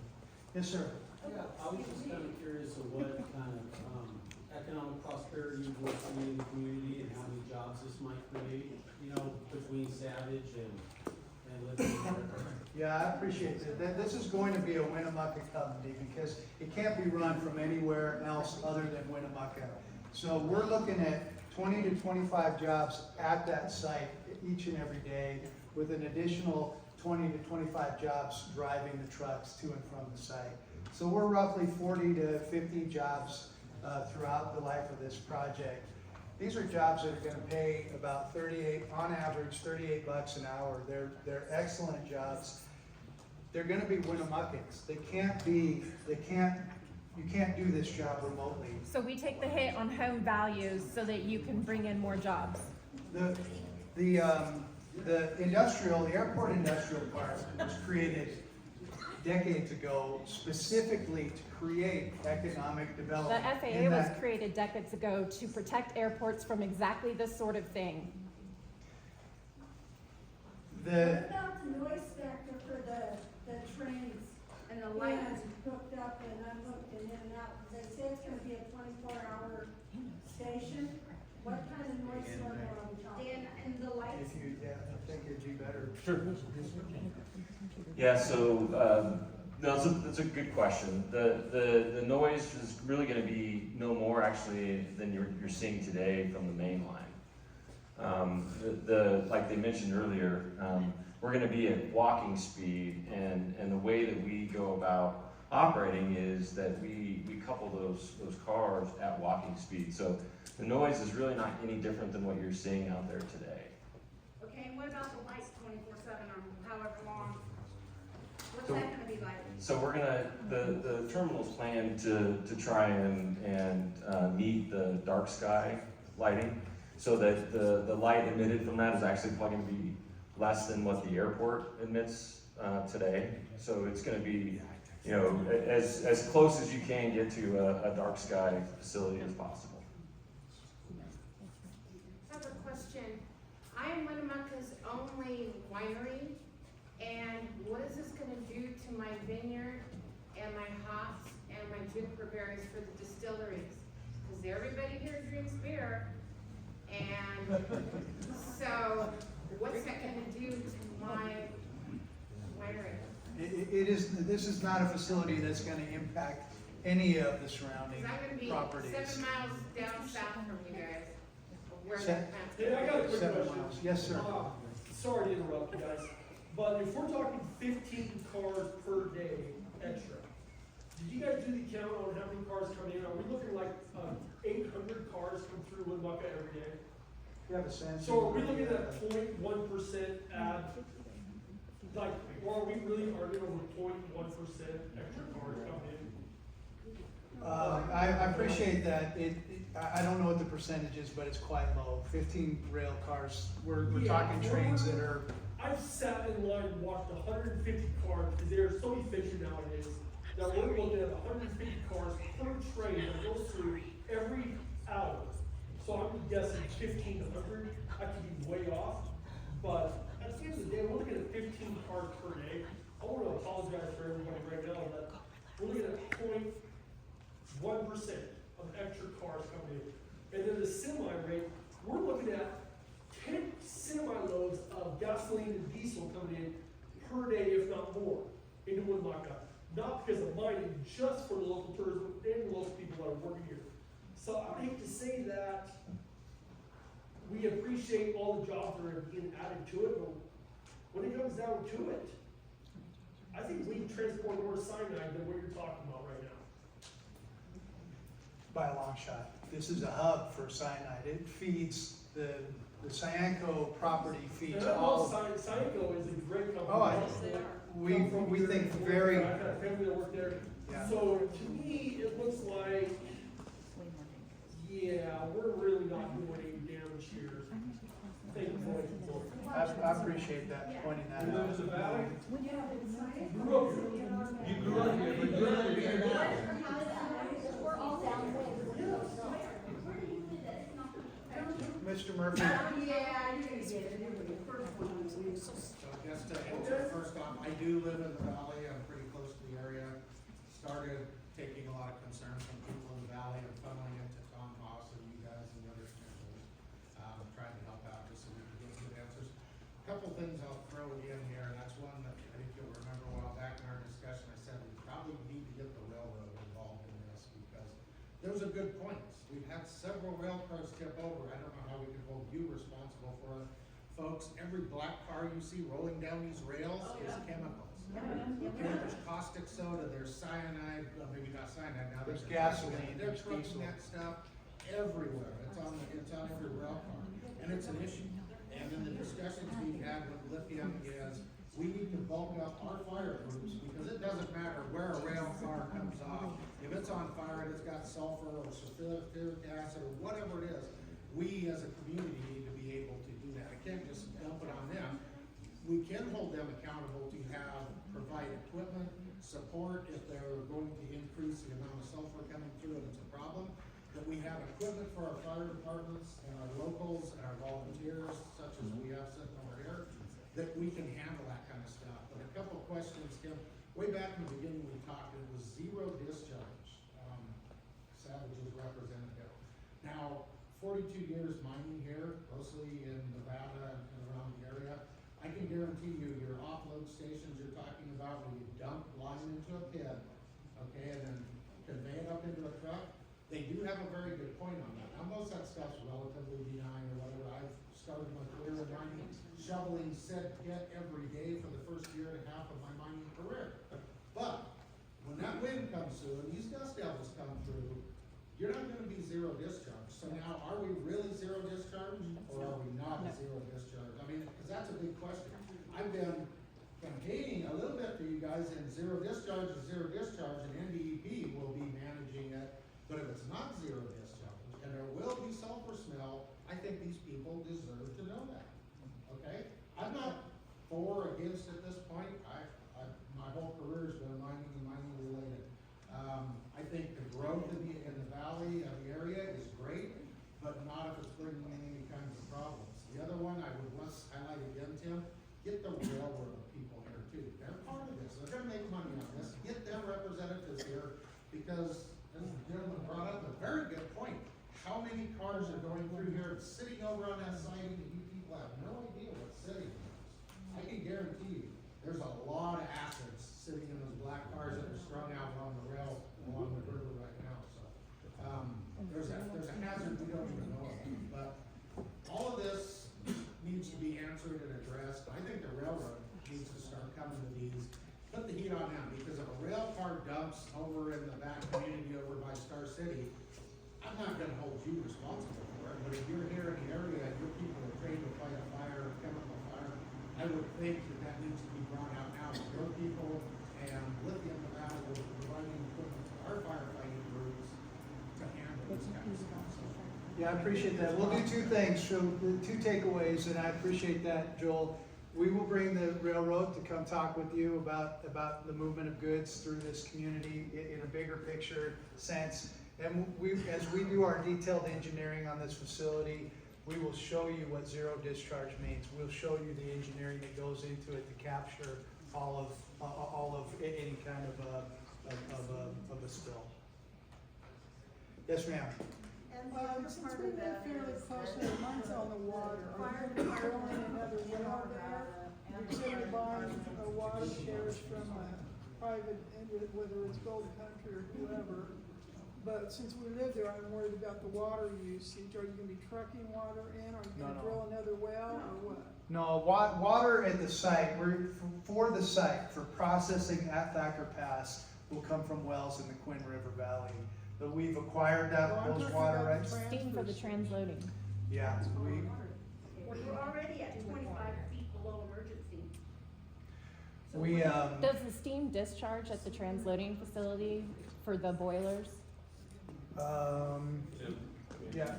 Yes, sir. Yeah, I was just kind of curious of what kind of economic prosperity will see in the community and how many jobs this might create, between Savage and Lithium. Yeah, I appreciate that. This is going to be a Winnemucca company because it can't be run from anywhere else other than Winnemucca. So we're looking at 20 to 25 jobs at that site each and every day, with an additional 20 to 25 jobs driving the trucks to and from the site. So we're roughly 40 to 50 jobs throughout the life of this project. These are jobs that are going to pay about 38, on average, 38 bucks an hour. They're excellent jobs. They're going to be Winnemuccans. You can't do this job remotely. So we take the hit on home values so that you can bring in more jobs. The airport industrial park was created decades ago specifically to create economic The development. FAA was created decades ago to protect airports from exactly this sort of thing. What about the noise factor for the trains And the lights. hooked up and unhooked and in and out? They say it's gonna be a 24-hour station, what kind of noise level are we talking? Dan, and the lights, If you, yeah, I think it'd be better. Yeah, so, no, that's a good question. The noise is really gonna be no more actually than you're seeing today from the main line. Like they mentioned earlier, we're gonna be at walking speed, and the way that we go about operating is that we couple those cars at walking speed. So the noise is really not any different than what you're seeing out there today. Okay, and what about the lights 24/7 or however long? What's So- that gonna be like? So we're gonna, the terminal's plan to try and meet the dark sky lighting, so that the light emitted from that is actually probably gonna be less than what the airport emits today. So it's gonna be, you know, as close as you can get to a dark sky facility as possible. I have a question. I am Winnemucca's only winery, and what is this gonna do to my vineyard and my hops and my juniper berries for the distilleries? Cause everybody here drinks beer, and so what's that gonna do to my winery? This is not a facility that's gonna impact any of the surrounding Cause I'm gonna be properties. 7 miles down south from you guys, where Se- that plant. Hey, I got a quick 7 question. miles. Yes, sir. Sorry to interrupt you guys, but if we're talking 15 cars per day extra, did you guys do the count on how many cars come in? Are we looking like 800 cars come through Winnemucca every day? You have a sense? So are we looking at 0.1% add, like, or are we really arguing over 0.1% extra cars coming in? I appreciate that. I don't know what the percentage is, but it's quite low. 15 rail cars, we're Yeah, talking trains that are, I've sat in line and watched 150 cars, because they're so efficient nowadays, that we're looking at 150 cars per train that goes through every hour. So I'm guessing 1,500, I could be way off, but at the end of the day, we're looking at 15 cars per day. I wanna apologize for everybody right now, but we're looking at 0.1% of extra cars coming in. And then the semi rate, we're looking at 10 semi-loads of gasoline and diesel coming in per day, if not more, into Winnemucca. Not because of mining, just for the local tourism and the local people that are working here. So I hate to say that we appreciate all the jobs that are being added to it, but when it comes down to it, I think we transport more cyanide than what you're talking about right now. by a long shot. This is a hub for cyanide. It feeds the Cyanco property feeds And I all. love Cyanco is a great company. Oh, I- Yes, they are. we Come from we here think before, very- I've got family that work there. Yeah. So to me, it looks like, yeah, we're really not doing any damage here. Thank you for it. I appreciate that, pointing that You live in out. the valley? Yeah, it's like. You grew up here. You grew up here, but you're not here now. We're all down there. Mr. Murphy, Yeah, you're gonna get it, you're the first one on the news. So just to answer first off, I do live in the valley, I'm pretty close to the area. Started taking a lot of concerns from people in the valley and funneling it to Tom Haas and you guys and the other commissioners. Trying to help out just so we can get good answers. Couple things I'll throw in here, and that's one that I think you'll remember a while back in our discussion, I said we probably need to get the railroad involved in this because those are good points. We've had several rail cars tip over. I don't know how we can hold you responsible for it. Folks, every black car you see rolling down these rails is chemicals. Okay, there's caustic soda, there's cyanide, well, maybe not cyanide now. There's gasoline, They're there's trucking diesel. that stuff everywhere. It's on every rail car, and it's an issue. And then the discussions we had with Lithium is, we need to bulk up our fire groups, because it doesn't matter where a rail car comes off. If it's on fire and it's got sulfur or sulfuric acid or whatever it is, we as a community need to be able to do that. I can't just dump it on them. We can hold them accountable to provide equipment, support if they're going to increase the amount of sulfur coming through and it's a problem. That we have equipment for our fire departments and our locals and our volunteers, such as we have sitting over here, that we can handle that kind of stuff. But a couple of questions, Kim. Way back in the beginning, we talked, it was zero discharge. Savage's representative. Now, 42 years mining here, mostly in Nevada and around the area. I can guarantee you, your offload stations you're talking about, where you dump lime into a pit, okay, and then convey it up into a truck, they do have a very good point on that. Now, most of that stuff's relatively benign or whatever. I've started my career in mining, shoveling said pit every day for the first year and a half of my mining career. But when that wind comes through and these dust devils come through, you're not gonna be zero discharge. So now, are we really zero discharge or are we not zero discharge? I mean, cause that's a big question. I've been campaigning a little bit for you guys, and zero discharge is zero discharge, and NDEP will be managing it. But if it's not zero discharge, and there will be sulfur smell, I think these people deserve to know that, okay? I'm not for or against at this point. My whole career's been mining and mining related. I think the growth in the valley of the area is great, but not if it's bringing in any kinds of problems. The other one I would want to highlight again, Tim, get the railroad people here too. They're part of this. They're gonna make money on this. Get their representatives here, because this gentleman brought up a very good point. How many cars are going through here, sitting over on that siding, and you people have no idea what city it is. I can guarantee you, there's a lot of assets sitting in those black cars that are strung out on the rail along the river right now, so. There's a hazard we don't even know about, but all of this needs to be answered and addressed. I think the railroad needs to start coming to these, put the heat on them, because if a rail car dumps over in the back community over by Star City, I'm not gonna hold you responsible for it, but if you're here in the area and your people are trained to fight a fire, a chemical fire, I would think that needs to be brought out now. Your people and Lithium Nevada will be providing equipment to our firefighting groups to handle this kind of stuff. So, Yeah, I appreciate that. We'll do two things, so the two takeaways, and I appreciate that, Joel. We will bring the railroad to come talk with you about the movement of goods through this community in a bigger picture sense. And as we do our detailed engineering on this facility, we will show you what zero discharge means. We'll show you the engineering that goes into it to capture all of any kind of a spill. Yes, ma'am. And the other Since part we of live that fairly is close that to the mine's on the water, are fire you gonna be department drilling another in well Nevada there? and You're the gonna fire buy department a water shares from a private, whether it's Gold Country or whoever. But since we live there, I'm worried about the water usage. Are you gonna be trucking water in? Are you gonna No. drill another well or what? No, water at the site, for the site, for processing at Thacker Pass, will come from wells in the Quinn River Valley. But we've acquired those water rights. Steam for the transloading. Yeah, We're already at 25 feet below emergency. So we, Does the steam discharge at the transloading facility for the boilers? yeah.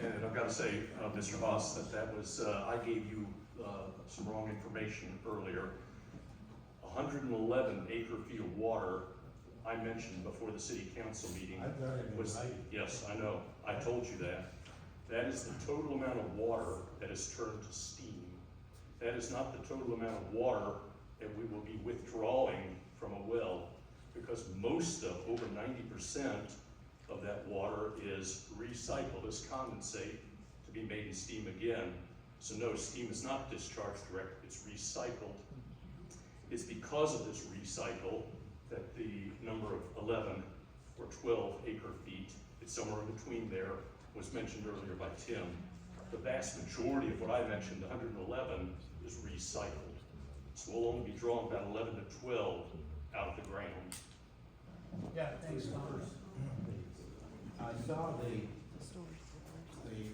And I've got to say, Mr. Haas, that was, I gave you some wrong information earlier. 111 acre-feet of water I mentioned before the city council meeting was, yes, I know, I told you that. That is the total amount of water that is turned to steam. That is not the total amount of water that we will be withdrawing from a well, because most of, over 90% of that water is recycled as condensate to be made in steam again. So no, steam is not discharged directly, it's recycled. It's because of this recycle that the number of 11 or 12 acre-feet, it's somewhere in between there, was mentioned earlier by Tim. The vast majority of what I mentioned, 111, is recycled. So we'll only be drawing about 11 to 12 out of the ground. Yeah, thanks, Tom. I saw the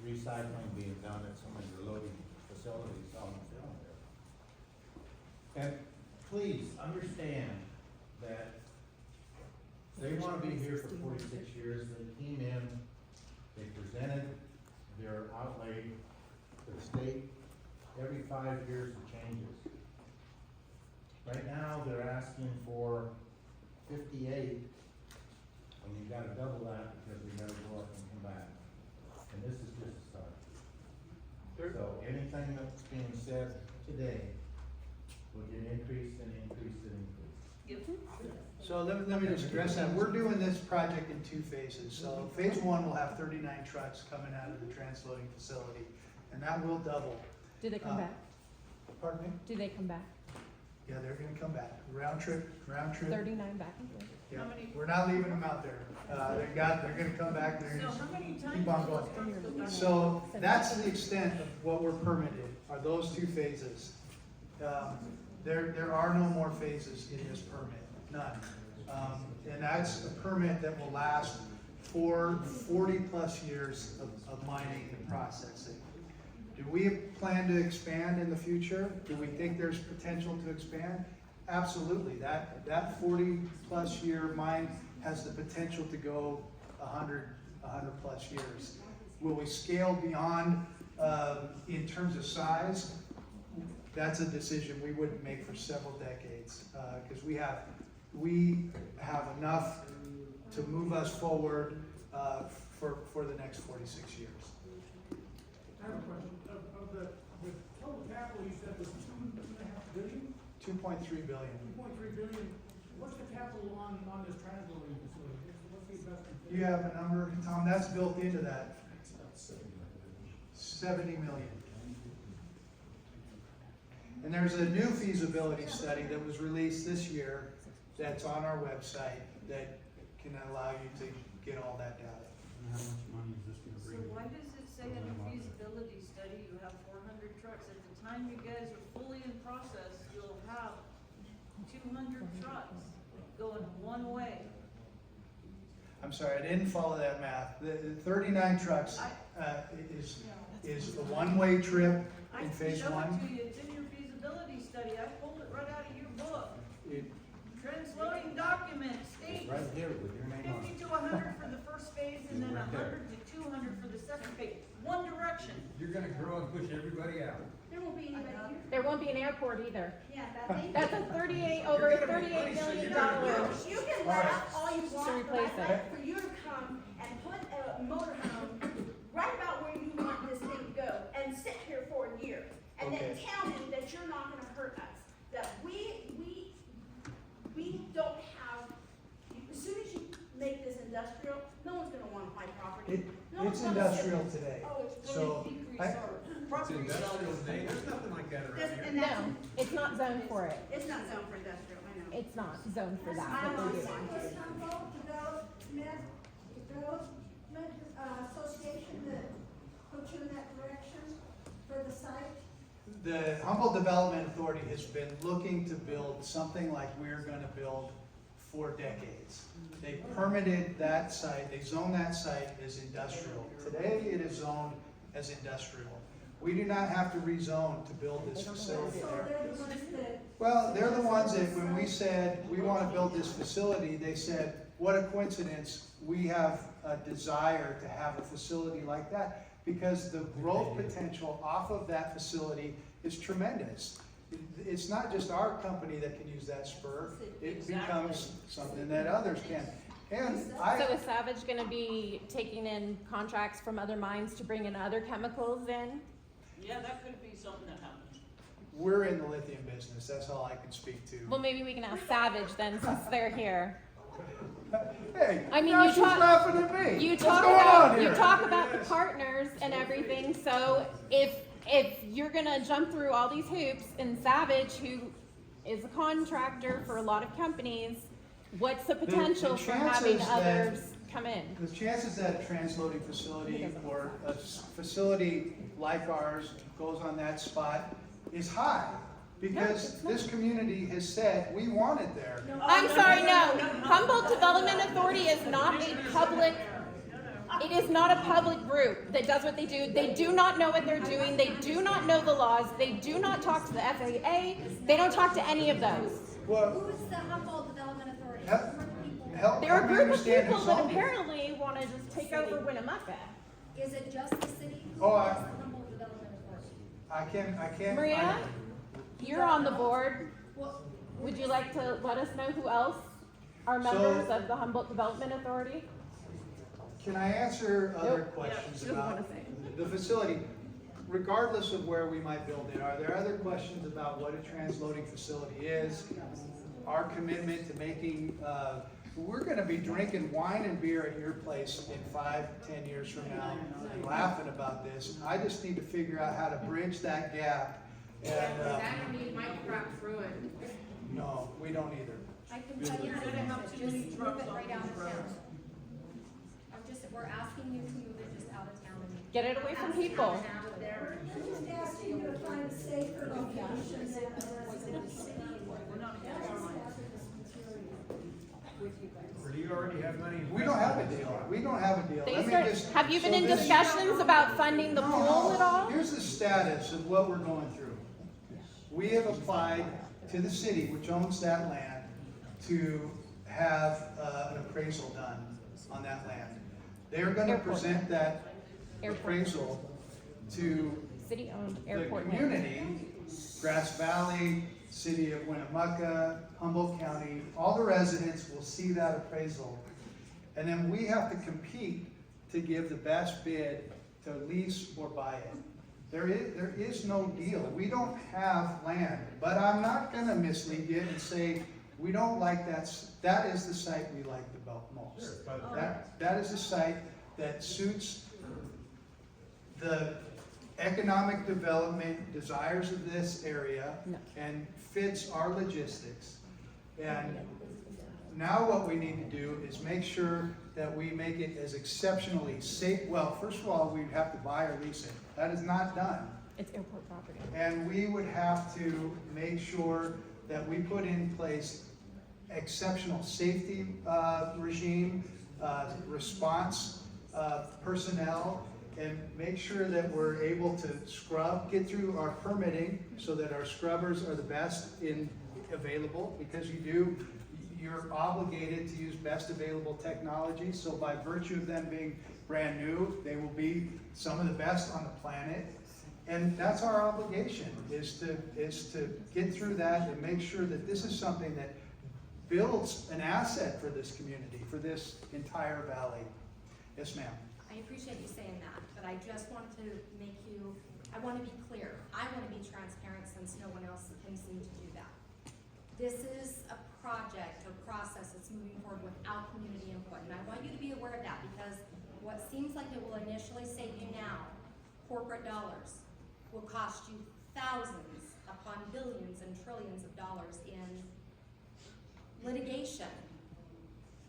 recycling being done at some of your loading facilities on the film there. And please understand that they want to be here for 46 years. They came in, they presented their outlay to the state. Every 5 years it changes. Right now they're asking for 58, and you've got to double that because we got to go up and come back. And this is just a start. So anything that's being said today will get increased and increased and increased. Skip. So let me just address that. We're doing this project in 2 phases. So phase 1 will have 39 trucks coming out of the transloading facility, and that will double. Do they come back? Pardon me? Do they come back? Yeah, they're gonna come back. Round trip. 39 back and forth. Yeah. We're not leaving them out there. They're gonna come back. They're So gonna how many times? keep on going. So that's the extent of what we're permitted, are those 2 phases. There are no more phases in this permit, none. And that's a permit that will last for 40+ years of mining and processing. Do we plan to expand in the future? Do we think there's potential to expand? Absolutely. That 40+ year mine has the potential to go 100+ years. Will we scale beyond in terms of size? That's a decision we wouldn't make for several decades, because we have enough to move us forward for the next 46 years. I have a question. Of the total capital you said was 2.5 billion? 2.3 billion. 2.3 billion. What's the capital on this transloading facility? What's the investment? You have a number, Tom, that's built into that. 70 million. And there's a new feasibility study that was released this year that's on our website that can allow you to get all that data. And how much money is this gonna So bring? why does it say in a feasibility study you have 400 trucks? At the time you guys are fully in process, you'll have 200 trucks going one way. I'm sorry, I didn't follow that math. The 39 trucks is a one-way trip in phase I 1. showed it to you, it's in your feasibility study, I pulled it right out of your book. Transloading document states Right here with your name on 50 to 100 for the first phase and then 100 to 200 for the second phase. One direction. You're gonna grow and push everybody out. There won't be anybody here. There won't be an airport either. Yeah, that That's a over $38 million. You can laugh all you want, To but replace I'd it. like for you to come and put a motorhome right about where you want this thing to go and sit here for a year. And then Okay. tell me that you're not gonna hurt us. That we don't have, as soon as you make this industrial, no one's gonna wanna buy property. No It's one's gonna sit- industrial today. Oh, it's So, going to decrease I- our It's property. industrial today, there's nothing like that around here. And that's, No, it's not zoned for it. it's not zoned for industrial, I know. It's not zoned for that, I'm but on they do. Southwest Humboldt Development Association that put you in that direction for the site. The Humboldt Development Authority has been looking to build something like we're gonna build for decades. They permitted that site, they zoned that site as industrial. Today it is zoned as industrial. We do not have to rezone to build this facility So there. they're the ones that. Well, they're the ones that, when we said, we want to build this facility, they said, what a coincidence, we have a desire to have a facility like that, because the growth potential off of that facility is tremendous. It's not just our company that can use that spur, it becomes something that others can. And So is Savage gonna be taking in contracts from other mines to bring in other chemicals in? Yeah, that could be something that happens. we're in the lithium business, that's all I can speak to. Well, maybe we can ask Savage then, since they're here. Hey, I mean, now you she's talk- laughing at me. You What's talk going on about, you here? talk about the partners and everything, so if you're gonna jump through all these hoops, and Savage, who is a contractor for a lot of companies, what's the potential for having chances that- others come in? The chances that a transloading facility or a facility like ours goes on that spot is high, because this community has said, we want it there. I'm sorry, no. Humboldt Development Authority is not a public, it is not a public group that does what they do. They do not know what they're doing. They do not know the laws. They do not talk to the FAA. They don't talk to any of those. Well, Who's the Humboldt Development Authority? help They're a me group of understand people who's that on it. apparently want to just take over Winnemucca. Is it just the city? Oh, Or is the Humboldt Development Authority? I can't. Maria, you're on the board. Well, Would you like to let us know who else are So- members of the Humboldt Development Authority? Can I answer other Nope. questions Yeah, she doesn't about wanna say. the facility? Regardless of where we might build it, are there other questions about what a transloading facility is? our commitment to making, we're gonna be drinking wine and beer at your place in 5, 10 years from now, and laughing about this. I just need to figure out how to bridge that gap, and, That means my crap's ruined. no, we don't either. I can tell you how to help, just move it right out of town. We're asking you to move it just out of town. Get it away from people. We're just asking you to find a safer location than the residential. Or do you already have money? We don't have a deal. We don't have a deal. They Let me start- just- have you been so in this- discussions about funding the No, pool at all? Here's the status of what we're going through. We have applied to the city, which owns that land, to have an appraisal done on that land. They're gonna Airport. present that Airport. appraisal to City-owned the airport. land. community, Grass Valley, City of Winnemucca, Humboldt County, all the residents will see that appraisal. And then we have to compete to give the best bid to lease or buy it. There is no deal. We don't have land, but I'm not gonna mislead you and say, we don't like that is the site we like the most. That is the site that suits the economic development desires of this area and fits our logistics. And now what we need to do is make sure that we make it as exceptionally safe. Well, first of all, we'd have to buy or lease it. That is not done. It's airport property. And we would have to make sure that we put in place exceptional safety regime, response personnel, and make sure that we're able to get through our permitting so that our scrubbers are the best available, because you're obligated to use best available technology. So by virtue of them being brand new, they will be some of the best on the planet. And that's our obligation, is to get through that and make sure that this is something that builds an asset for this community, for this entire valley. Yes, ma'am. I appreciate you saying that, but I just want to I want to be clear. I want to be transparent since no one else can seem to do that. This is a project or process that's moving forward without community input, and I want you to be aware of that, because what seems like it will initially save you now, corporate dollars, will cost you thousands upon billions and trillions of dollars in litigation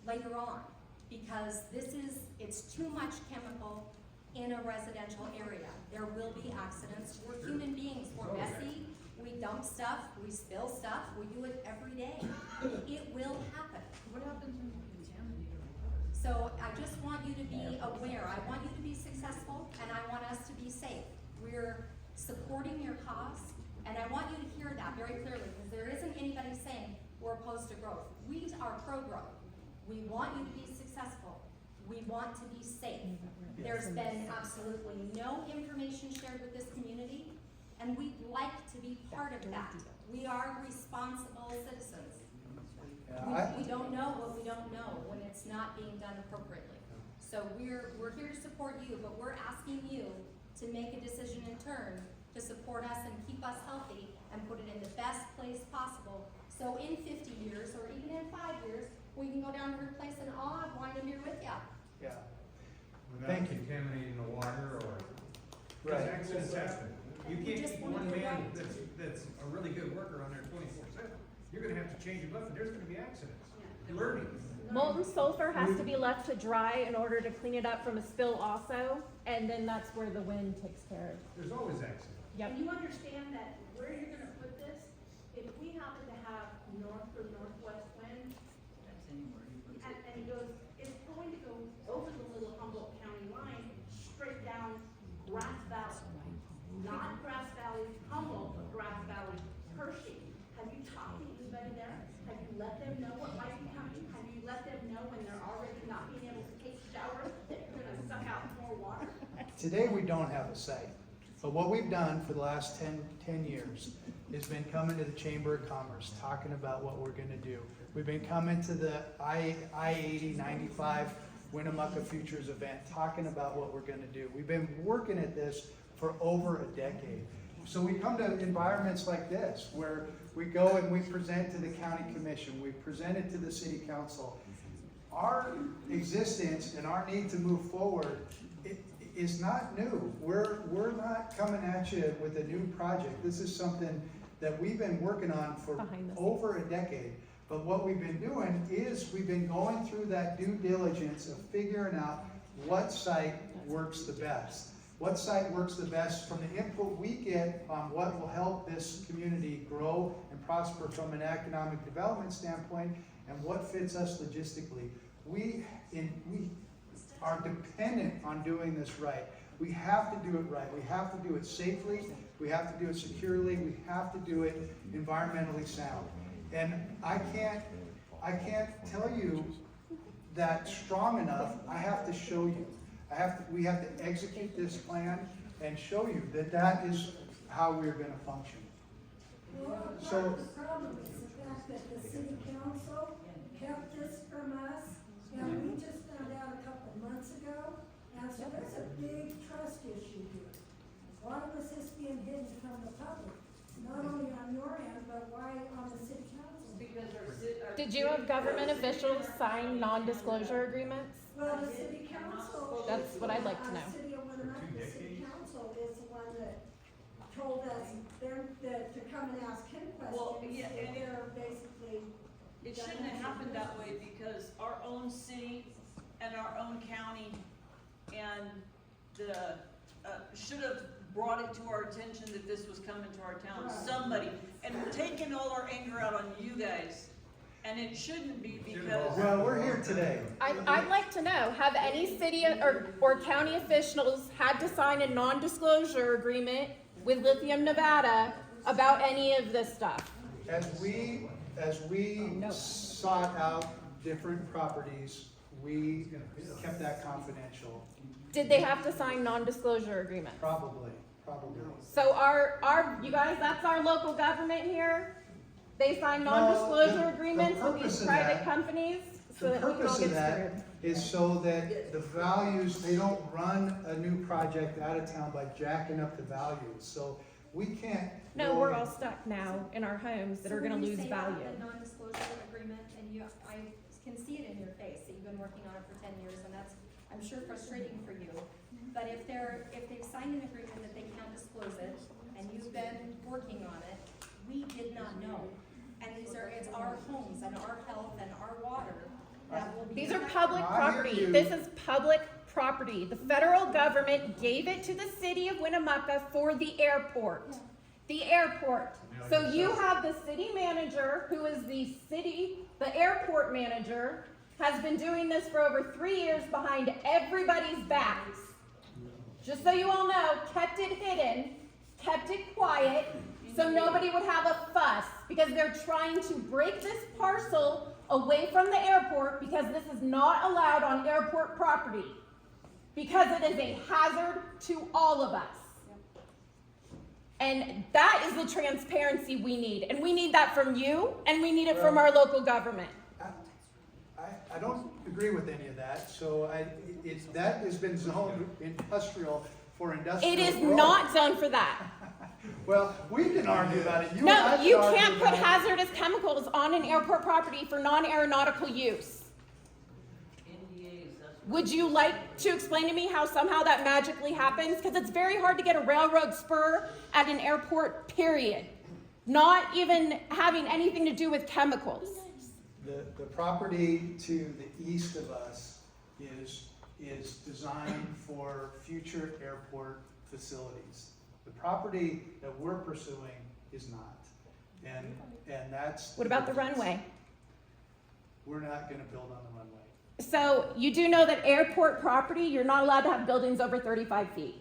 later on, because it's too much chemical in a residential area. There will be accidents. We're human beings. We're messy. We dump stuff. We spill stuff. We do it every day. It will happen. What happens when you contaminate? So I just want you to be aware. I want you to be successful, and I want us to be safe. We're supporting your cause, and I want you to hear that very clearly, because there isn't anybody saying we're opposed to growth. We are pro-growth. We want you to be successful. We want to be safe. There's been absolutely no information shared with this community, and we'd like to be part of that. We are responsible citizens. We don't know what we don't know when it's not being done appropriately. So we're here to support you, but we're asking you to make a decision in turn to support us and keep us healthy and put it in the best place possible. So in 50 years, or even in 5 years, we can go down to her place and I'll have wine and beer with you. Yeah. Without Thank you. contaminating the water or. Right. Accidents happen. You We can't just keep wanna one do man right. that's a really good worker on there 24/7. You're gonna have to change him up and there's gonna be accidents. Learning. Molten sulfur has to be left to dry in order to clean it up from a spill also, and then that's where the wind takes care of. There's always accidents. Yep. And you understand that where you're gonna put this, if we happen to have north or northwest wind, and it goes, it's going to go over the little Humboldt County line, straight down Grass Valley. Not Grass Valley, Humboldt, but Grass Valley, Hershey. Have you talked to anybody there? Have you let them know what might be coming? Have you let them know when they're already not being able to take showers, that you're gonna suck out more water? Today, we don't have a site, but what we've done for the last 10 years has been coming to the Chamber of Commerce, talking about what we're gonna do. We've been coming to the I-80 95 Winnemucca Futures event, talking about what we're gonna do. We've been working at this for over a decade. So we come to environments like this, where we go and we present to the county commission, we present it to the city council. Our existence and our need to move forward is not new. We're not coming at you with a new project. This is something that we've been working on for over a decade. But what we've been doing is we've been going through that due diligence of figuring out what site works the best. What site works the best from the input we get on what will help this community grow and prosper from an economic development standpoint, and what fits us logistically. We are dependent on doing this right. We have to do it right. We have to do it safely. We have to do it securely. We have to do it environmentally sound. And I can't tell you that strong enough. I have to show you. We have to execute this plan and show you that that is how we're going to function. Well, So the problem is the fact that the city council kept this from us, and we just found out a couple of months ago, and so there's a big trust issue here. Why was this being hidden from the public? Not only on your end, but why on the city council? Because Did you have government officials sign non-disclosure agreements? Well, the city council. That's what I'd like to know. City of Winnemucca, the city council is the one that told us to come and ask him questions. Well, yeah, and they're basically. it shouldn't have happened that way, because our own city and our own county and the, should have brought it to our attention that this was coming to our town, somebody, and taken all our anger out on you guys. And it shouldn't be, because. Well, we're here today. I'd like to know, have any city or county officials had to sign a non-disclosure agreement with Lithium Nevada about any of this stuff? As we sought out different properties, we kept that confidential. Did they have to sign non-disclosure agreements? Probably. So you guys, that's our local government here? They sign non-disclosure agreements with these private companies so The that we can all purpose get of that screwed. is so that the values, they don't run a new project out of town by jacking up the values. So we can't. No, we're all stuck now in our homes that are gonna lose value. So when you say that, the non-disclosure agreement, and I can see it in your face, that you've been working on it for 10 years, and that's, I'm sure, frustrating for you. But if they've signed an agreement that they can't disclose it, and you've been working on it, we did not know. And it's our homes and our health and our water that will be. These are public property. This is public property. The federal government gave it to the city of Winnemucca for the airport. The airport. So you have the city manager, who is the airport manager, has been doing this for over 3 years behind everybody's backs. Just so you all know, kept it hidden, kept it quiet, so nobody would have a fuss, because they're trying to break this parcel away from the airport, because this is not allowed on airport property, because it is a hazard to all of us. And that is the transparency we need, and we need that from you, and we need it from our local government. I don't agree with any of that. So that has been zoned industrial for industrial. It is growth. not zoned for that. Well, we can argue about it. No, you can't put hazardous chemicals on an airport property for non-aeronautical use. Would you like to explain to me how somehow that magically happens? Because it's very hard to get a railroad spur at an airport, period. Not even having anything to do with chemicals. The property to the east of us is designed for future airport facilities. The property that we're pursuing is not. And that's. What about the runway? We're not going to build on the runway. So you do know that airport property, you're not allowed to have buildings over 35 feet.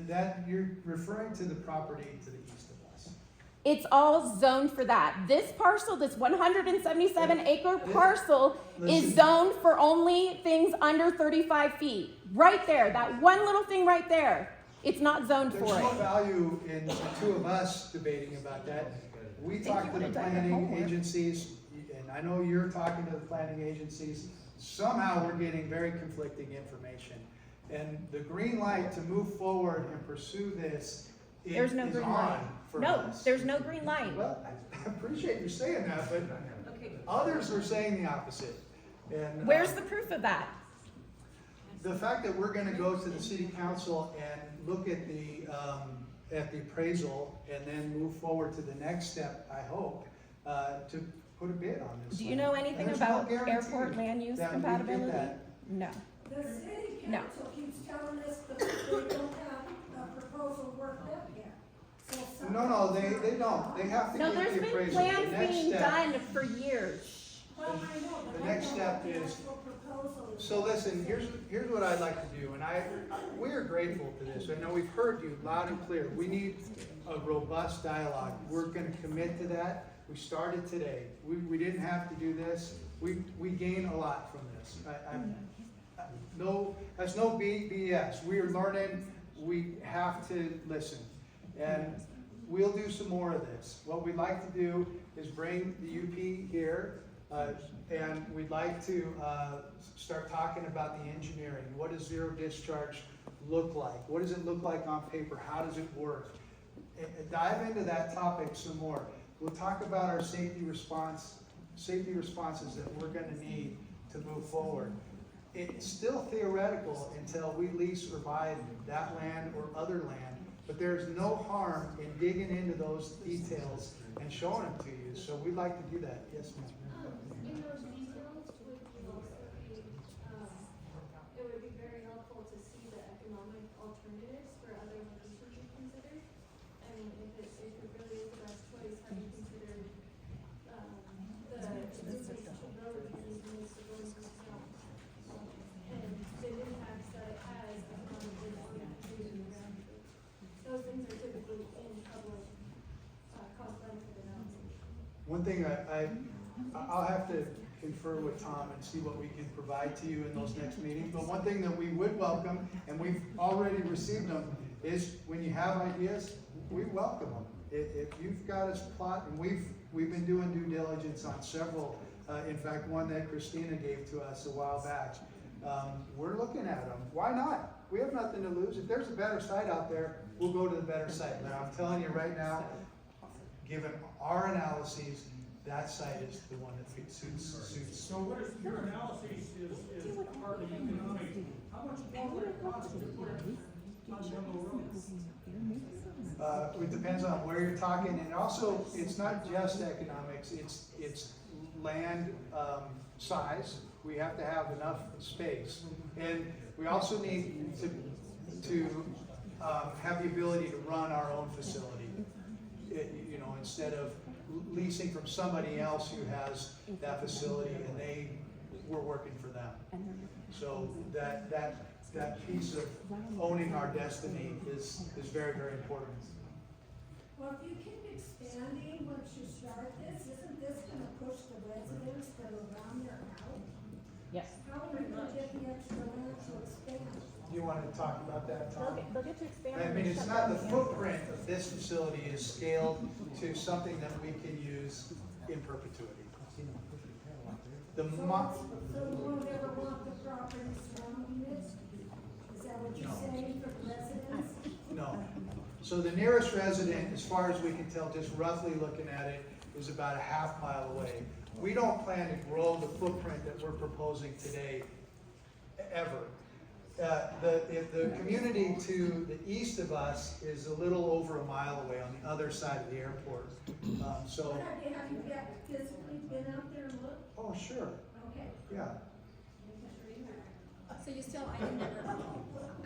That you're referring to the property to the east of us. It's all zoned for that. This parcel, this 177-acre parcel, is zoned for only things under 35 feet. Right there, that one little thing right there. It's not zoned for it. There's no value in the two of us debating about that. We talk to the planning agencies, and I know you're talking to the planning agencies. Somehow we're getting very conflicting information. And the green light to move forward and pursue this There's no is green on light. for No, us. there's no green light. Well, I appreciate you saying that, but Okay. others are saying the opposite. And Where's the proof of that? the fact that we're gonna go to the city council and look at the appraisal and then move forward to the next step, I hope, to put a bid on this. Do you know anything And there's no about guarantee airport land use that we get compatibility? that. No. The city No. council keeps telling us that they don't have a proposal worked up yet. So No, they don't. They have to No, get there's the been appraisal. The plans next being step- done for years. Well, I know, but The I next know step what the is- actual proposal is. So listen, here's what I'd like to do, and we are grateful to this. I know we've heard you loud and clear. We need a robust dialogue. We're gonna commit to that. We started today. We didn't have to do this. We gain a lot from this. That's no BS. We are learning. We have to listen. And we'll do some more of this. What we'd like to do is bring the UP here, and we'd like to start talking about the engineering. What does zero discharge look like? What does it look like on paper? How does it work? And dive into that topic some more. We'll talk about our safety responses that we're gonna need to move forward. It's still theoretical until we lease or buy that land or other land, but there's no harm in digging into those details and showing them to you. So we'd like to do that. Yes, ma'am. In those details would also be, it would be very helpful to see the economic alternatives for other locations you consider. I mean, if it really is the best choice, have you considered, the road because it needs to go into town? And the impacts that it has on the community around it. Those things are typically in public, cost benefit analysis. One thing I'll have to confer with Tom and see what we can provide to you in those next meetings. But one thing that we would welcome, and we've already received them, is when you have ideas, we welcome them. If you've got a plot, and we've been doing due diligence on several, in fact, one that Christina gave to us a while back. We're looking at them. Why not? We have nothing to lose. If there's a better site out there, we'll go to the better site. But I'm telling you right now, given our analyses, that site is the one that suits. So what is, your analysis is part of the economic, how much more would it cost to put it on Jungle Road? It depends on where you're talking, and also, it's not just economics, it's land, size. We have to have enough space. And we also need to have the ability to run our own facility. Instead of leasing from somebody else who has that facility and we're working for them. So that piece of owning our destiny is very, very important. Well, if you keep expanding once you start this, isn't this gonna push the residents that are around there out? Yes. How are we gonna get the extra land to expand? Do you want to talk about that, Tom? They'll get to expand. I mean, it's not, the footprint of this facility is scaled to something that we can use in perpetuity. The So you won't ever want the property surrounding it? Is that what you're saying for the residents? No. So the nearest resident, as far as we can tell, just roughly looking at it, is about a half mile away. We don't plan to grow the footprint that we're proposing today, ever. The community to the east of us is a little over a mile away on the other side of the airport. So, Have you physically been out there and looked? oh, sure, Okay. yeah. So you still, I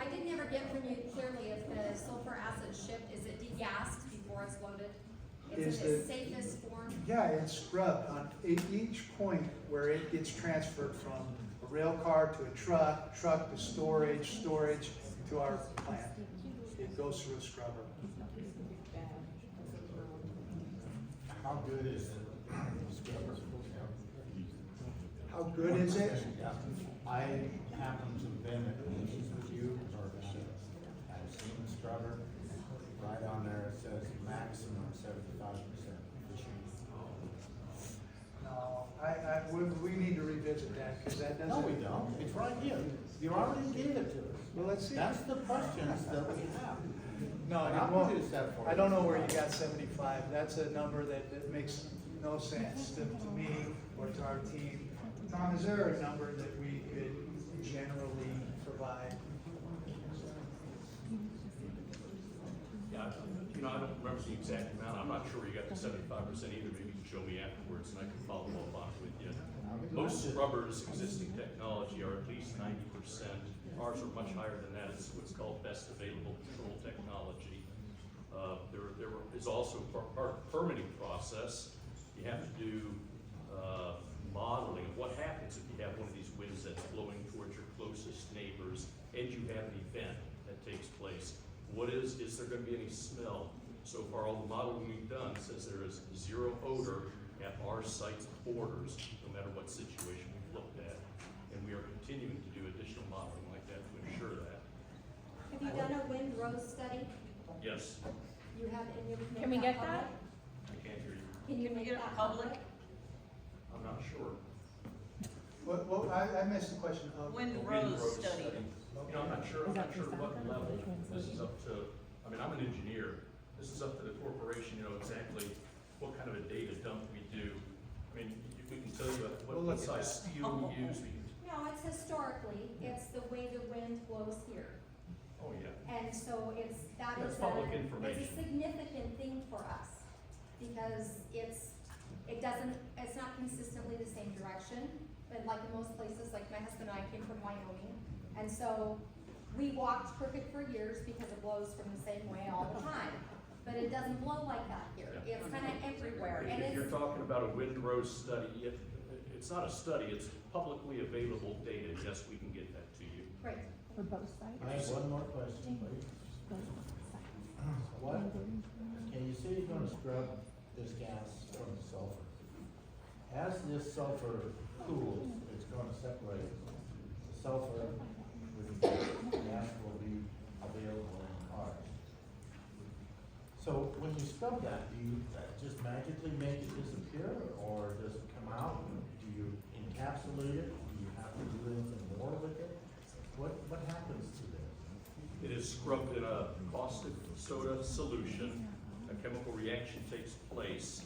did never get from you clearly if the sulfur acid shipped, is it degassed before it's loaded? Is it the safest form? Yeah, it's scrubbed on each point where it gets transferred from a rail car to a truck to storage to our plant. It goes through a scrubber. How good is it? How good is it? I happen to have been at meetings with you, or I've seen the scrubber, right on there it says maximum 75% efficiency. No, we need to revisit that, because that doesn't. No, we don't, it's right here, you already gave it to us. Well, let's see. That's the questions that we have. No, And it I'll won't. produce that for you. I don't know where you got 75. That's a number that makes no sense to me or to our team. Tom, is there a number that we could generally provide? Yeah, I don't remember the exact amount. I'm not sure where you got the 75% either. Maybe you can show me afterwards and I can follow up on it with you. Most scrubbers, existing technology, are at least 90%. Ours are much higher than that. It's what's called best available control technology. There is also part of the permitting process. You have to do modeling of what happens if you have one of these winds that's blowing towards your closest neighbors and you have an event that takes place. Is there going to be any smell? So far, all the modeling we've done says there is zero odor at our site's borders, no matter what situation we've looked at. And we are continuing to do additional modeling like that to ensure that. Have you done a wind rose study? Yes, You have, and you Can we get that? I can't hear you. Can you make get it that public? I'm not sure. I missed the question. Wind The rose study. I'm not sure what level this is up to. I mean, I'm an engineer. This is up to the corporation, exactly what kind of a data dump we do. I mean, we can tell you what size steel we use. No, it's historically, it's the way the wind blows here. Oh, yeah. And so That's public information. It's a significant thing for us, because it's not consistently the same direction, but like in most places, like my husband and I came from Wyoming, and so we walked crooked for years because it blows from the same way all the time. But it doesn't blow like that here. Yeah. It's kind of everywhere, and If you're it's, talking about a windrow study, it's not a study, it's publicly available data. Yes, we can get that to you. right. For both sides? I have one more question, please. What, okay, you say you're gonna scrub this gas from the sulfur. As this sulfur cools, it's gonna separate the sulfur with the gas will be available in cars. So when you scrub that, do you just magically make it disappear, or does it come out? Do you encapsulate it? Do you have to do anything more with it? What happens to this? It is scrubbed in a caustic soda solution. A chemical reaction takes place,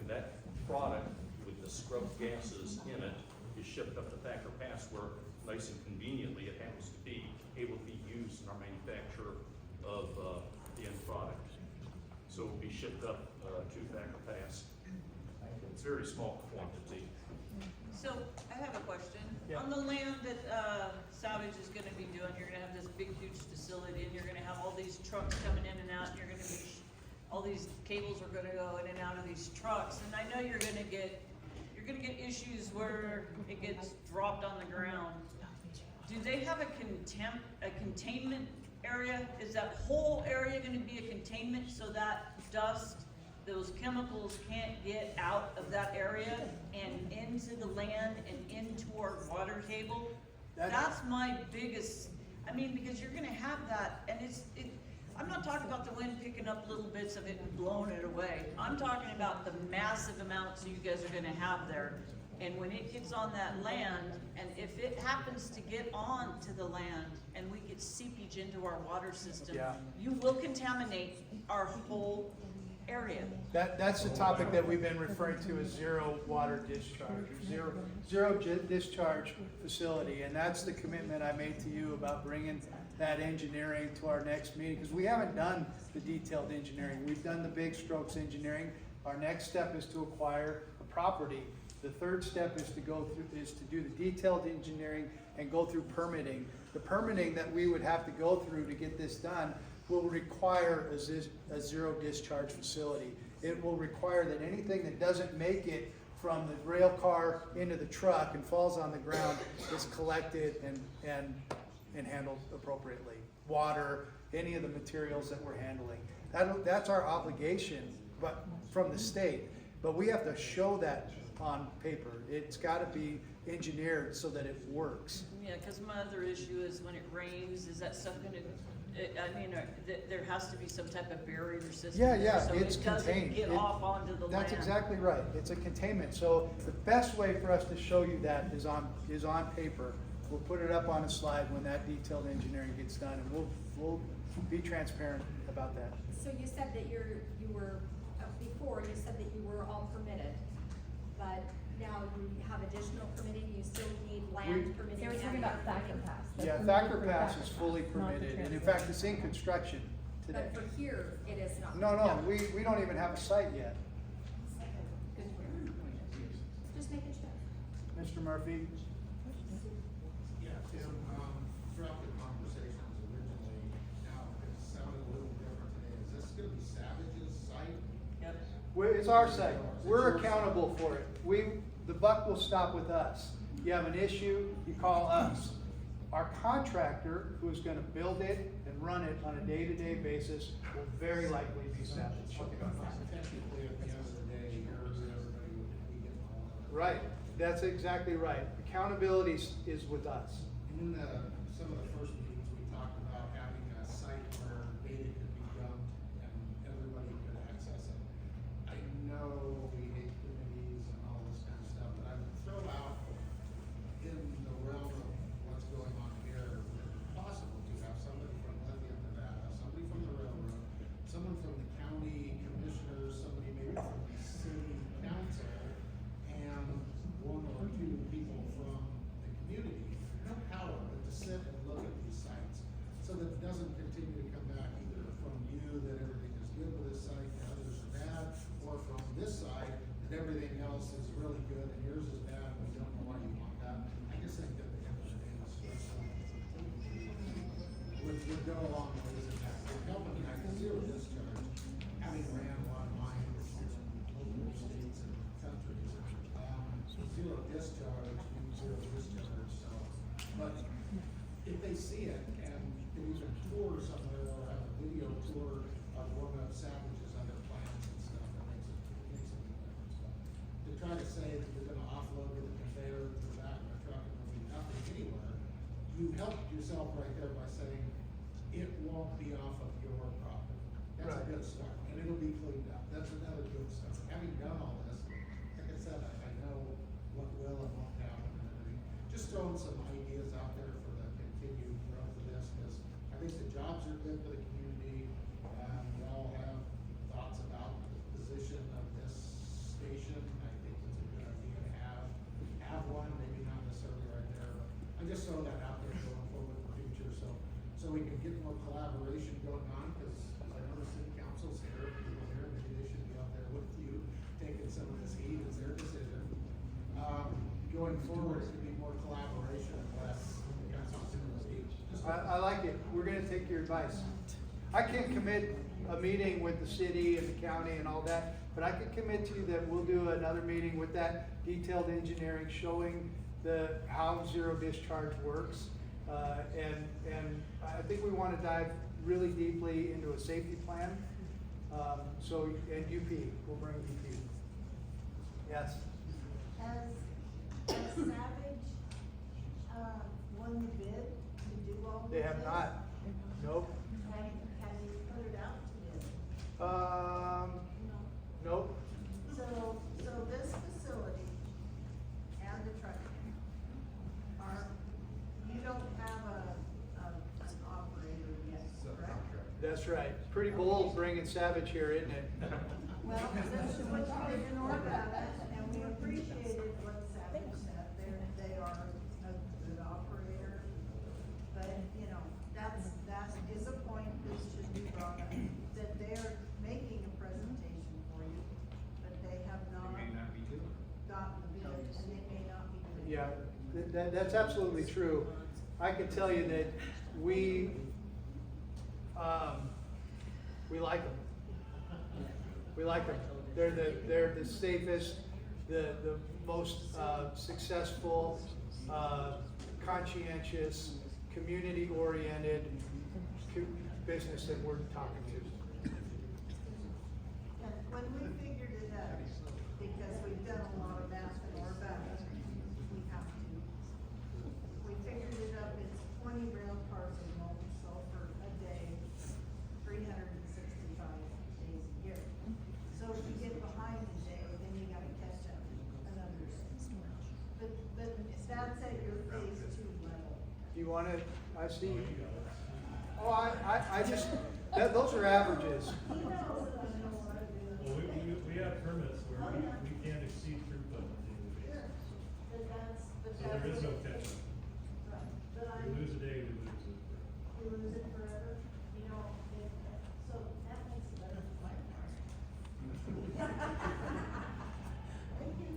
and that product with the scrubbed gases in it is shipped up to Thacker Pass, where nice and conveniently it happens to be able to be used in our manufacture of the end product. So it will be shipped up to Thacker Pass. It's a very small quantity. So, I have a question. Yeah. On the land that, Savage is gonna be doing, you're gonna have this big, huge facility, and you're gonna have all these trucks coming in and out, and you're gonna be, all these cables are gonna go in and out of these trucks, and I know you're gonna get issues where it gets dropped on the ground. Do they have a containment area? Is that whole area gonna be a containment so that dust, those chemicals can't get out of that area and into the land and into our water table? That's my biggest, because you're gonna have that, and I'm not talking about the wind picking up little bits of it and blowing it away. I'm talking about the massive amounts you guys are gonna have there. And when it gets on that land, and if it happens to get on to the land and we get seepage into our water system, Yeah. you will contaminate our whole area. That's the topic that we've been referring to as zero water discharge, or zero discharge facility. And that's the commitment I made to you about bringing that engineering to our next meeting, because we haven't done the detailed engineering. We've done the big strokes engineering. Our next step is to acquire a property. The third step is to do the detailed engineering and go through permitting. The permitting that we would have to go through to get this done will require a zero discharge facility. It will require that anything that doesn't make it from the rail car into the truck and falls on the ground is collected and handled appropriately. Water, any of the materials that we're handling. That's our obligation, but from the state. But we have to show that on paper. It's got to be engineered so that it works. Yeah, because my other issue is when it rains, is that stuff gonna, there has to be some type of barrier system. Yeah, so it's it doesn't contained. get off onto the land. That's exactly right. It's a containment. So the best way for us to show you that is on paper. We'll put it up on a slide when that detailed engineering gets done, and we'll be transparent about that. So you said that before you said that you were all permitted, but now you have additional permitting, you still need land permitting. They were talking and about air Thacker permitting. Pass. The Yeah, permitting Thacker for Pass Thacker is fully Pass, not the permitted, and in Transloading. fact, it's in construction today. But for here, it is not. No, we don't even have a site yet. Just making sure. Mr. Murphy? Yeah, Tim, throughout the conversations originally, now it sounded a little different today. Is this gonna be Savage's site? It's our site. We're accountable for it. The buck will stop with us. You have an issue, you call us. Our contractor, who's gonna build it and run it on a day-to-day basis, will very likely be Savage. Technically, at the end of the day, everybody would be getting all of it. Right, that's exactly right. Accountability is with us. In some of the first meetings, we talked about having a site where data could be dumped and everybody could access it. I know we hate committees and all this kind of stuff, but I would throw out in the realm of what's going on here, would it be possible to have somebody from Lithium, Nevada, somebody from the railroad, someone from the county commissioners, somebody maybe from the city council, and one or two people from the community, no power, but to sit and look at these sites, so that it doesn't continue to come back either from you that everything is good with this site and others are bad, or from this side that everything else is really good and yours is bad and we don't know why you want that. I just think that the end of the day, would go a long ways in that. The company, I can zero discharge, having ran a lot of mines in multiple states and countries, zero discharge, means zero discharge, so. But if they see it and can even tour somewhere or have a video tour of one of Savage's other plants and stuff, it makes a big difference. To try to say that you're gonna offload with a conveyor to the back of a truck and there'll be nothing anywhere, you helped yourself right there by saying it won't be off of your property. That's a Right. good start, and it'll be cleaned up. That's another good start. Having done all this, like I said, I know what will and won't happen and everything. Just throwing some ideas out there for the continued growth of this, because I think the jobs are good for the community. We all have thoughts about the position of this station. I think it's a good idea to have one, maybe not necessarily right there, but I just throw that out there going forward in the future, so we can get more collaboration going on, because I know the city council's here, people here, maybe they should be out there with you, taking some of this heat as their decision. Going forward, it could be more collaboration and less council heat. I like it. We're gonna take your advice. I can't commit a meeting with the city and the county and all that, but I can commit to you that we'll do another meeting with that detailed engineering showing how zero discharge works. And I think we wanna dive really deeply into a safety plan. And UP, we'll bring UP. Yes? Has Savage, won the bid to do all of this? They have not. Nope. Have you put it out to bid? Nope. So this facility and the truck you don't have an operator yet, correct? That's right. Pretty bold bringing Savage here, isn't it? Well, this is what you did in Orvada, and we appreciated what Savage said. They are a good operator. But, that is a point that should be brought up, that they're making a presentation for you, but they have not gotten the bid, and they may not be doing it. Yeah, that's absolutely true. I can tell you that we like them. We like them. They're the safest, the most successful, conscientious, community-oriented business that we're talking to. And when we figured it out, because we've done a lot of math in Orvada, we figured it up, it's 20 rail cars of molten sulfur a day, 365 days a year. So if you get behind a day, then you gotta catch up another 6 months. But that's at your phase 2 level. Do you wanna, I see. Oh, I I just, those are averages. He knows that I know what I do. Well, we have permits where we can't exceed throughput on a daily basis. But that's, So there is no catch up. right, but I. We lose a day, we lose it. We lose it forever, you know, so that makes it better for my part. Thank you.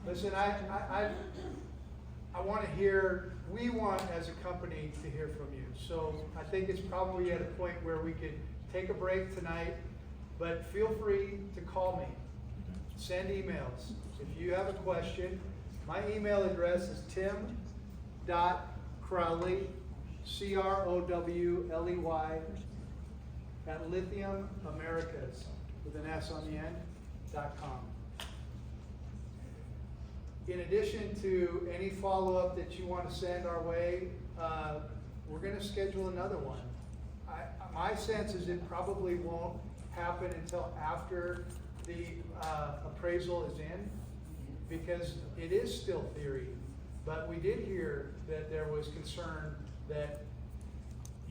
Listen, I want to hear, we want as a company to hear from you. So I think it's probably at a point where we could take a break tonight, but feel free to call me, send emails. If you have a question, my email address is tim.crowley, CROWLEY, at lithiumamericas, with an S on the end, .com. In addition to any follow-up that you want to send our way, we're going to schedule another one. My sense is it probably won't happen until after the appraisal is in, because it is still theory. But we did hear that there was concern that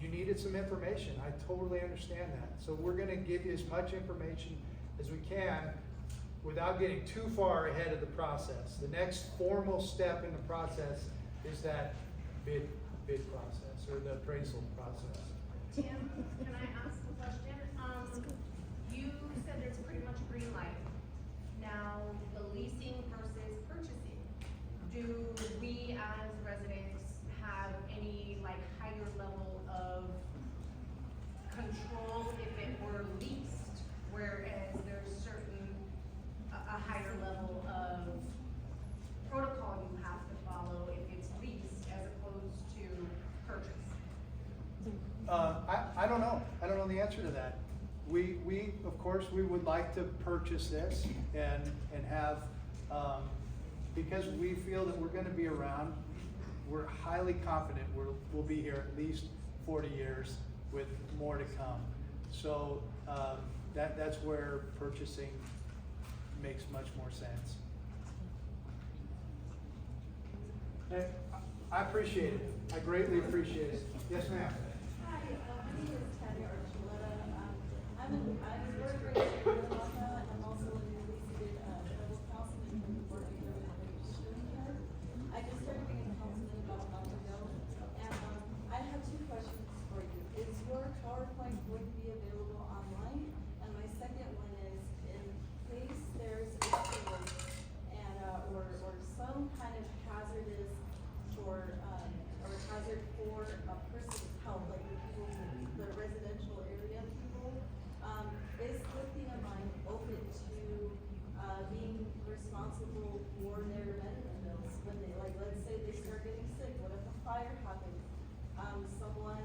you needed some information. I totally understand that. So we're going to give you as much information as we can without getting too far ahead of the process. The next formal step in the process is that bid process, or the appraisal process. Tim, can I ask a question? You said there's pretty much green light. Now, the leasing versus purchasing. Do we as residents have any like higher level of control if it were leased? Whereas there's a higher level of protocol you have to follow if it's leased as opposed to purchase? I don't know. I don't know the answer to that. We of course, we would like to purchase this and have, because we feel that we're going to be around. We're highly confident we'll be here at least 40 years with more to come. So that's where purchasing makes much more sense. Hey, I appreciate it. I greatly appreciate it. Yes, ma'am. Hi, my name is Patty Archuleta. I'm very grateful for Winnemucca. I'm also a newly seated federal councilman from the board of here. I just started being a councilman about a month ago, and I have two questions for you. Is your PowerPoint going to be available online? And my second one is, in case there's a storm and or some kind of hazardous or hazard for a person's health, like the people, the residential area people, is Lithium open to being responsible for their medical bills when they, like, let's say they start getting sick? What if a fire happens? Someone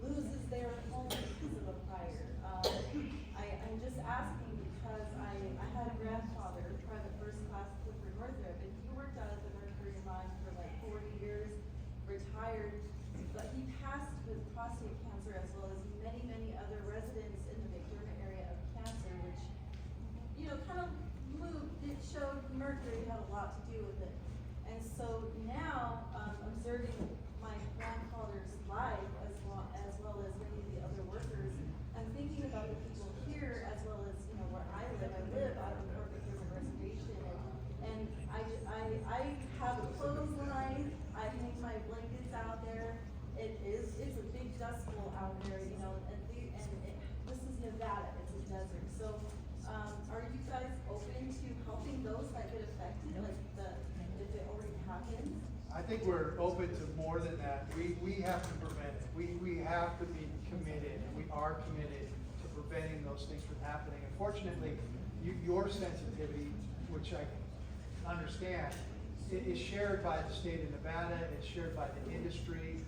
loses their home because of a fire. I'm just asking because I had a grandfather, private first class Clifford Northrop, and he worked out at the Mercury Mine for like 40 years, retired, but he passed with prostate cancer as well as many, many other residents in the McDermott area of cancer, which, you know, kind of it showed Mercury had a lot to do with it. And so now, observing my grandfather's life as well as many of the other workers, I'm thinking about the people here as well as, you know, where I live. I live out on Corporate River Reservation, and I have a clothesline. I hang my blankets out there. It's a big dust bowl out there, you know, this is Nevada. It's a desert. So, are you guys open to helping those that get affected, like if it already happened? I think we're open to more than that. We have to prevent it. We have to be committed, and we are committed to preventing those things from happening. Unfortunately, your sensitivity, which I understand, is shared by the state of Nevada. It's shared by the industry.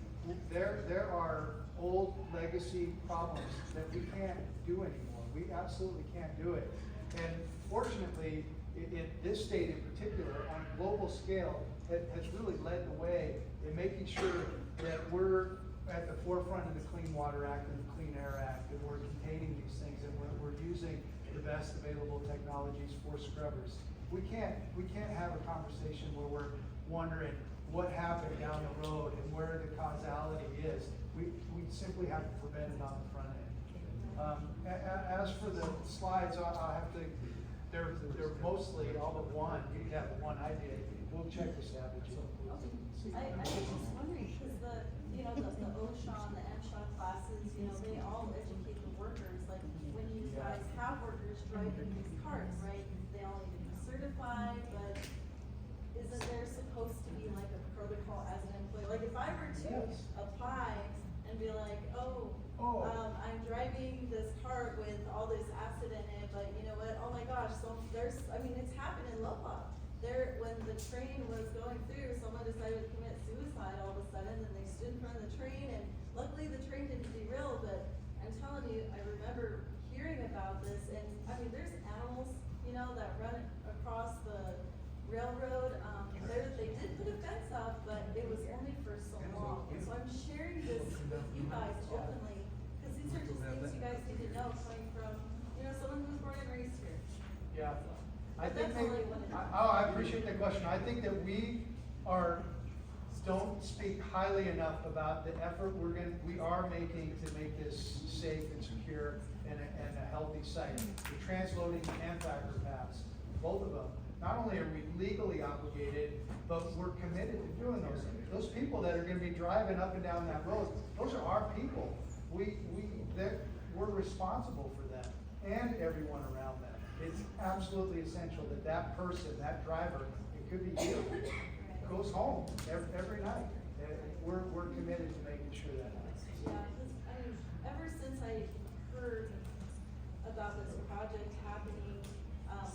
There are old legacy problems that we can't do anymore. We absolutely can't do it. And fortunately, in this state in particular, on a global scale, has really led the way in making sure that we're at the forefront of the Clean Water Act and the Clean Air Act, and we're containing these things, and we're using the best available technologies for scrubbers. We can't have a conversation where we're wondering what happened down the road and where the causality is. we simply have to prevent it on the front end. As for the slides, I'll have to, they're mostly, all but one, you have one I did, we'll check the Savage. I was just wondering, because the OSHA and the MSHA classes, they all educate the workers, like, when you guys have workers driving these carts, right? They all need to be certified, but isn't there supposed to be like a protocol as an employee? Like, if I were to apply and be like, I'm driving this cart with all this acid in it, but you know what, oh my gosh, so it's happened in Lopop. When the train was going through, someone decided to commit suicide all of a sudden, and they stood in front of the train, and luckily the train didn't derail, but I'm telling you, I remember hearing about this, and there's animals, that run across the railroad. They did put a fence up, but it was only for so long. And so I'm sharing this with you guys openly, because these are just things you guys need to know coming from, someone who's born and raised here. Yeah. I But think that's all I wanted to know. I appreciate that question. I think that we don't speak highly enough about the effort we are making to make this safe and secure and a healthy site. The transloading and factor paths, both of them. Not only are we legally obligated, but we're committed to doing those. Those people that are gonna be driving up and down that road, those are our people. We're responsible for them and everyone around them. It's absolutely essential that that person, that driver, it could be you, goes home every night. We're committed to making sure that happens. Yeah, because, ever since I heard about this project happening,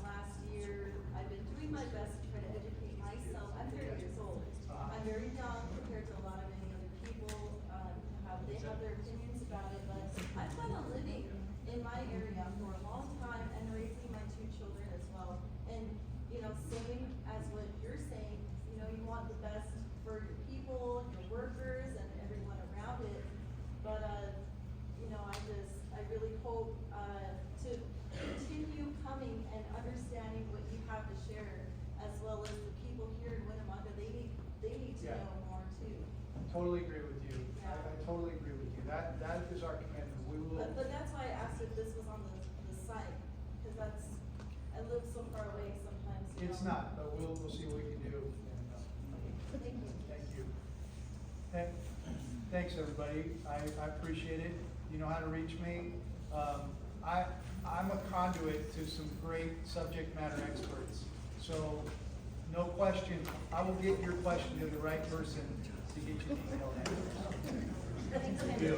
last year, I've been doing my best to try to educate myself. I'm 30 years old. I'm very young compared to a lot of many other people, they have their opinions about it, but I plan on living in my area for a long time and raising my 2 children as well. And, same as what you're saying, you want the best for your people, your workers, and everyone around it. But, I really hope, to continue coming and understanding what you have to share, as well as the people here in Winnemucca, they need to know more too. Totally agree with you. Yeah. I totally agree with you. That is our commitment. We will. But that's why I asked if this was on the site, because I live so far away sometimes. It's not, but we'll see what we can do. Thank you. Thank you. Thanks, everybody. I appreciate it. You know how to reach me. I'm a conduit to some great subject matter experts. So, no question, I will get your question to the right person to get you detailed answers. Thank you.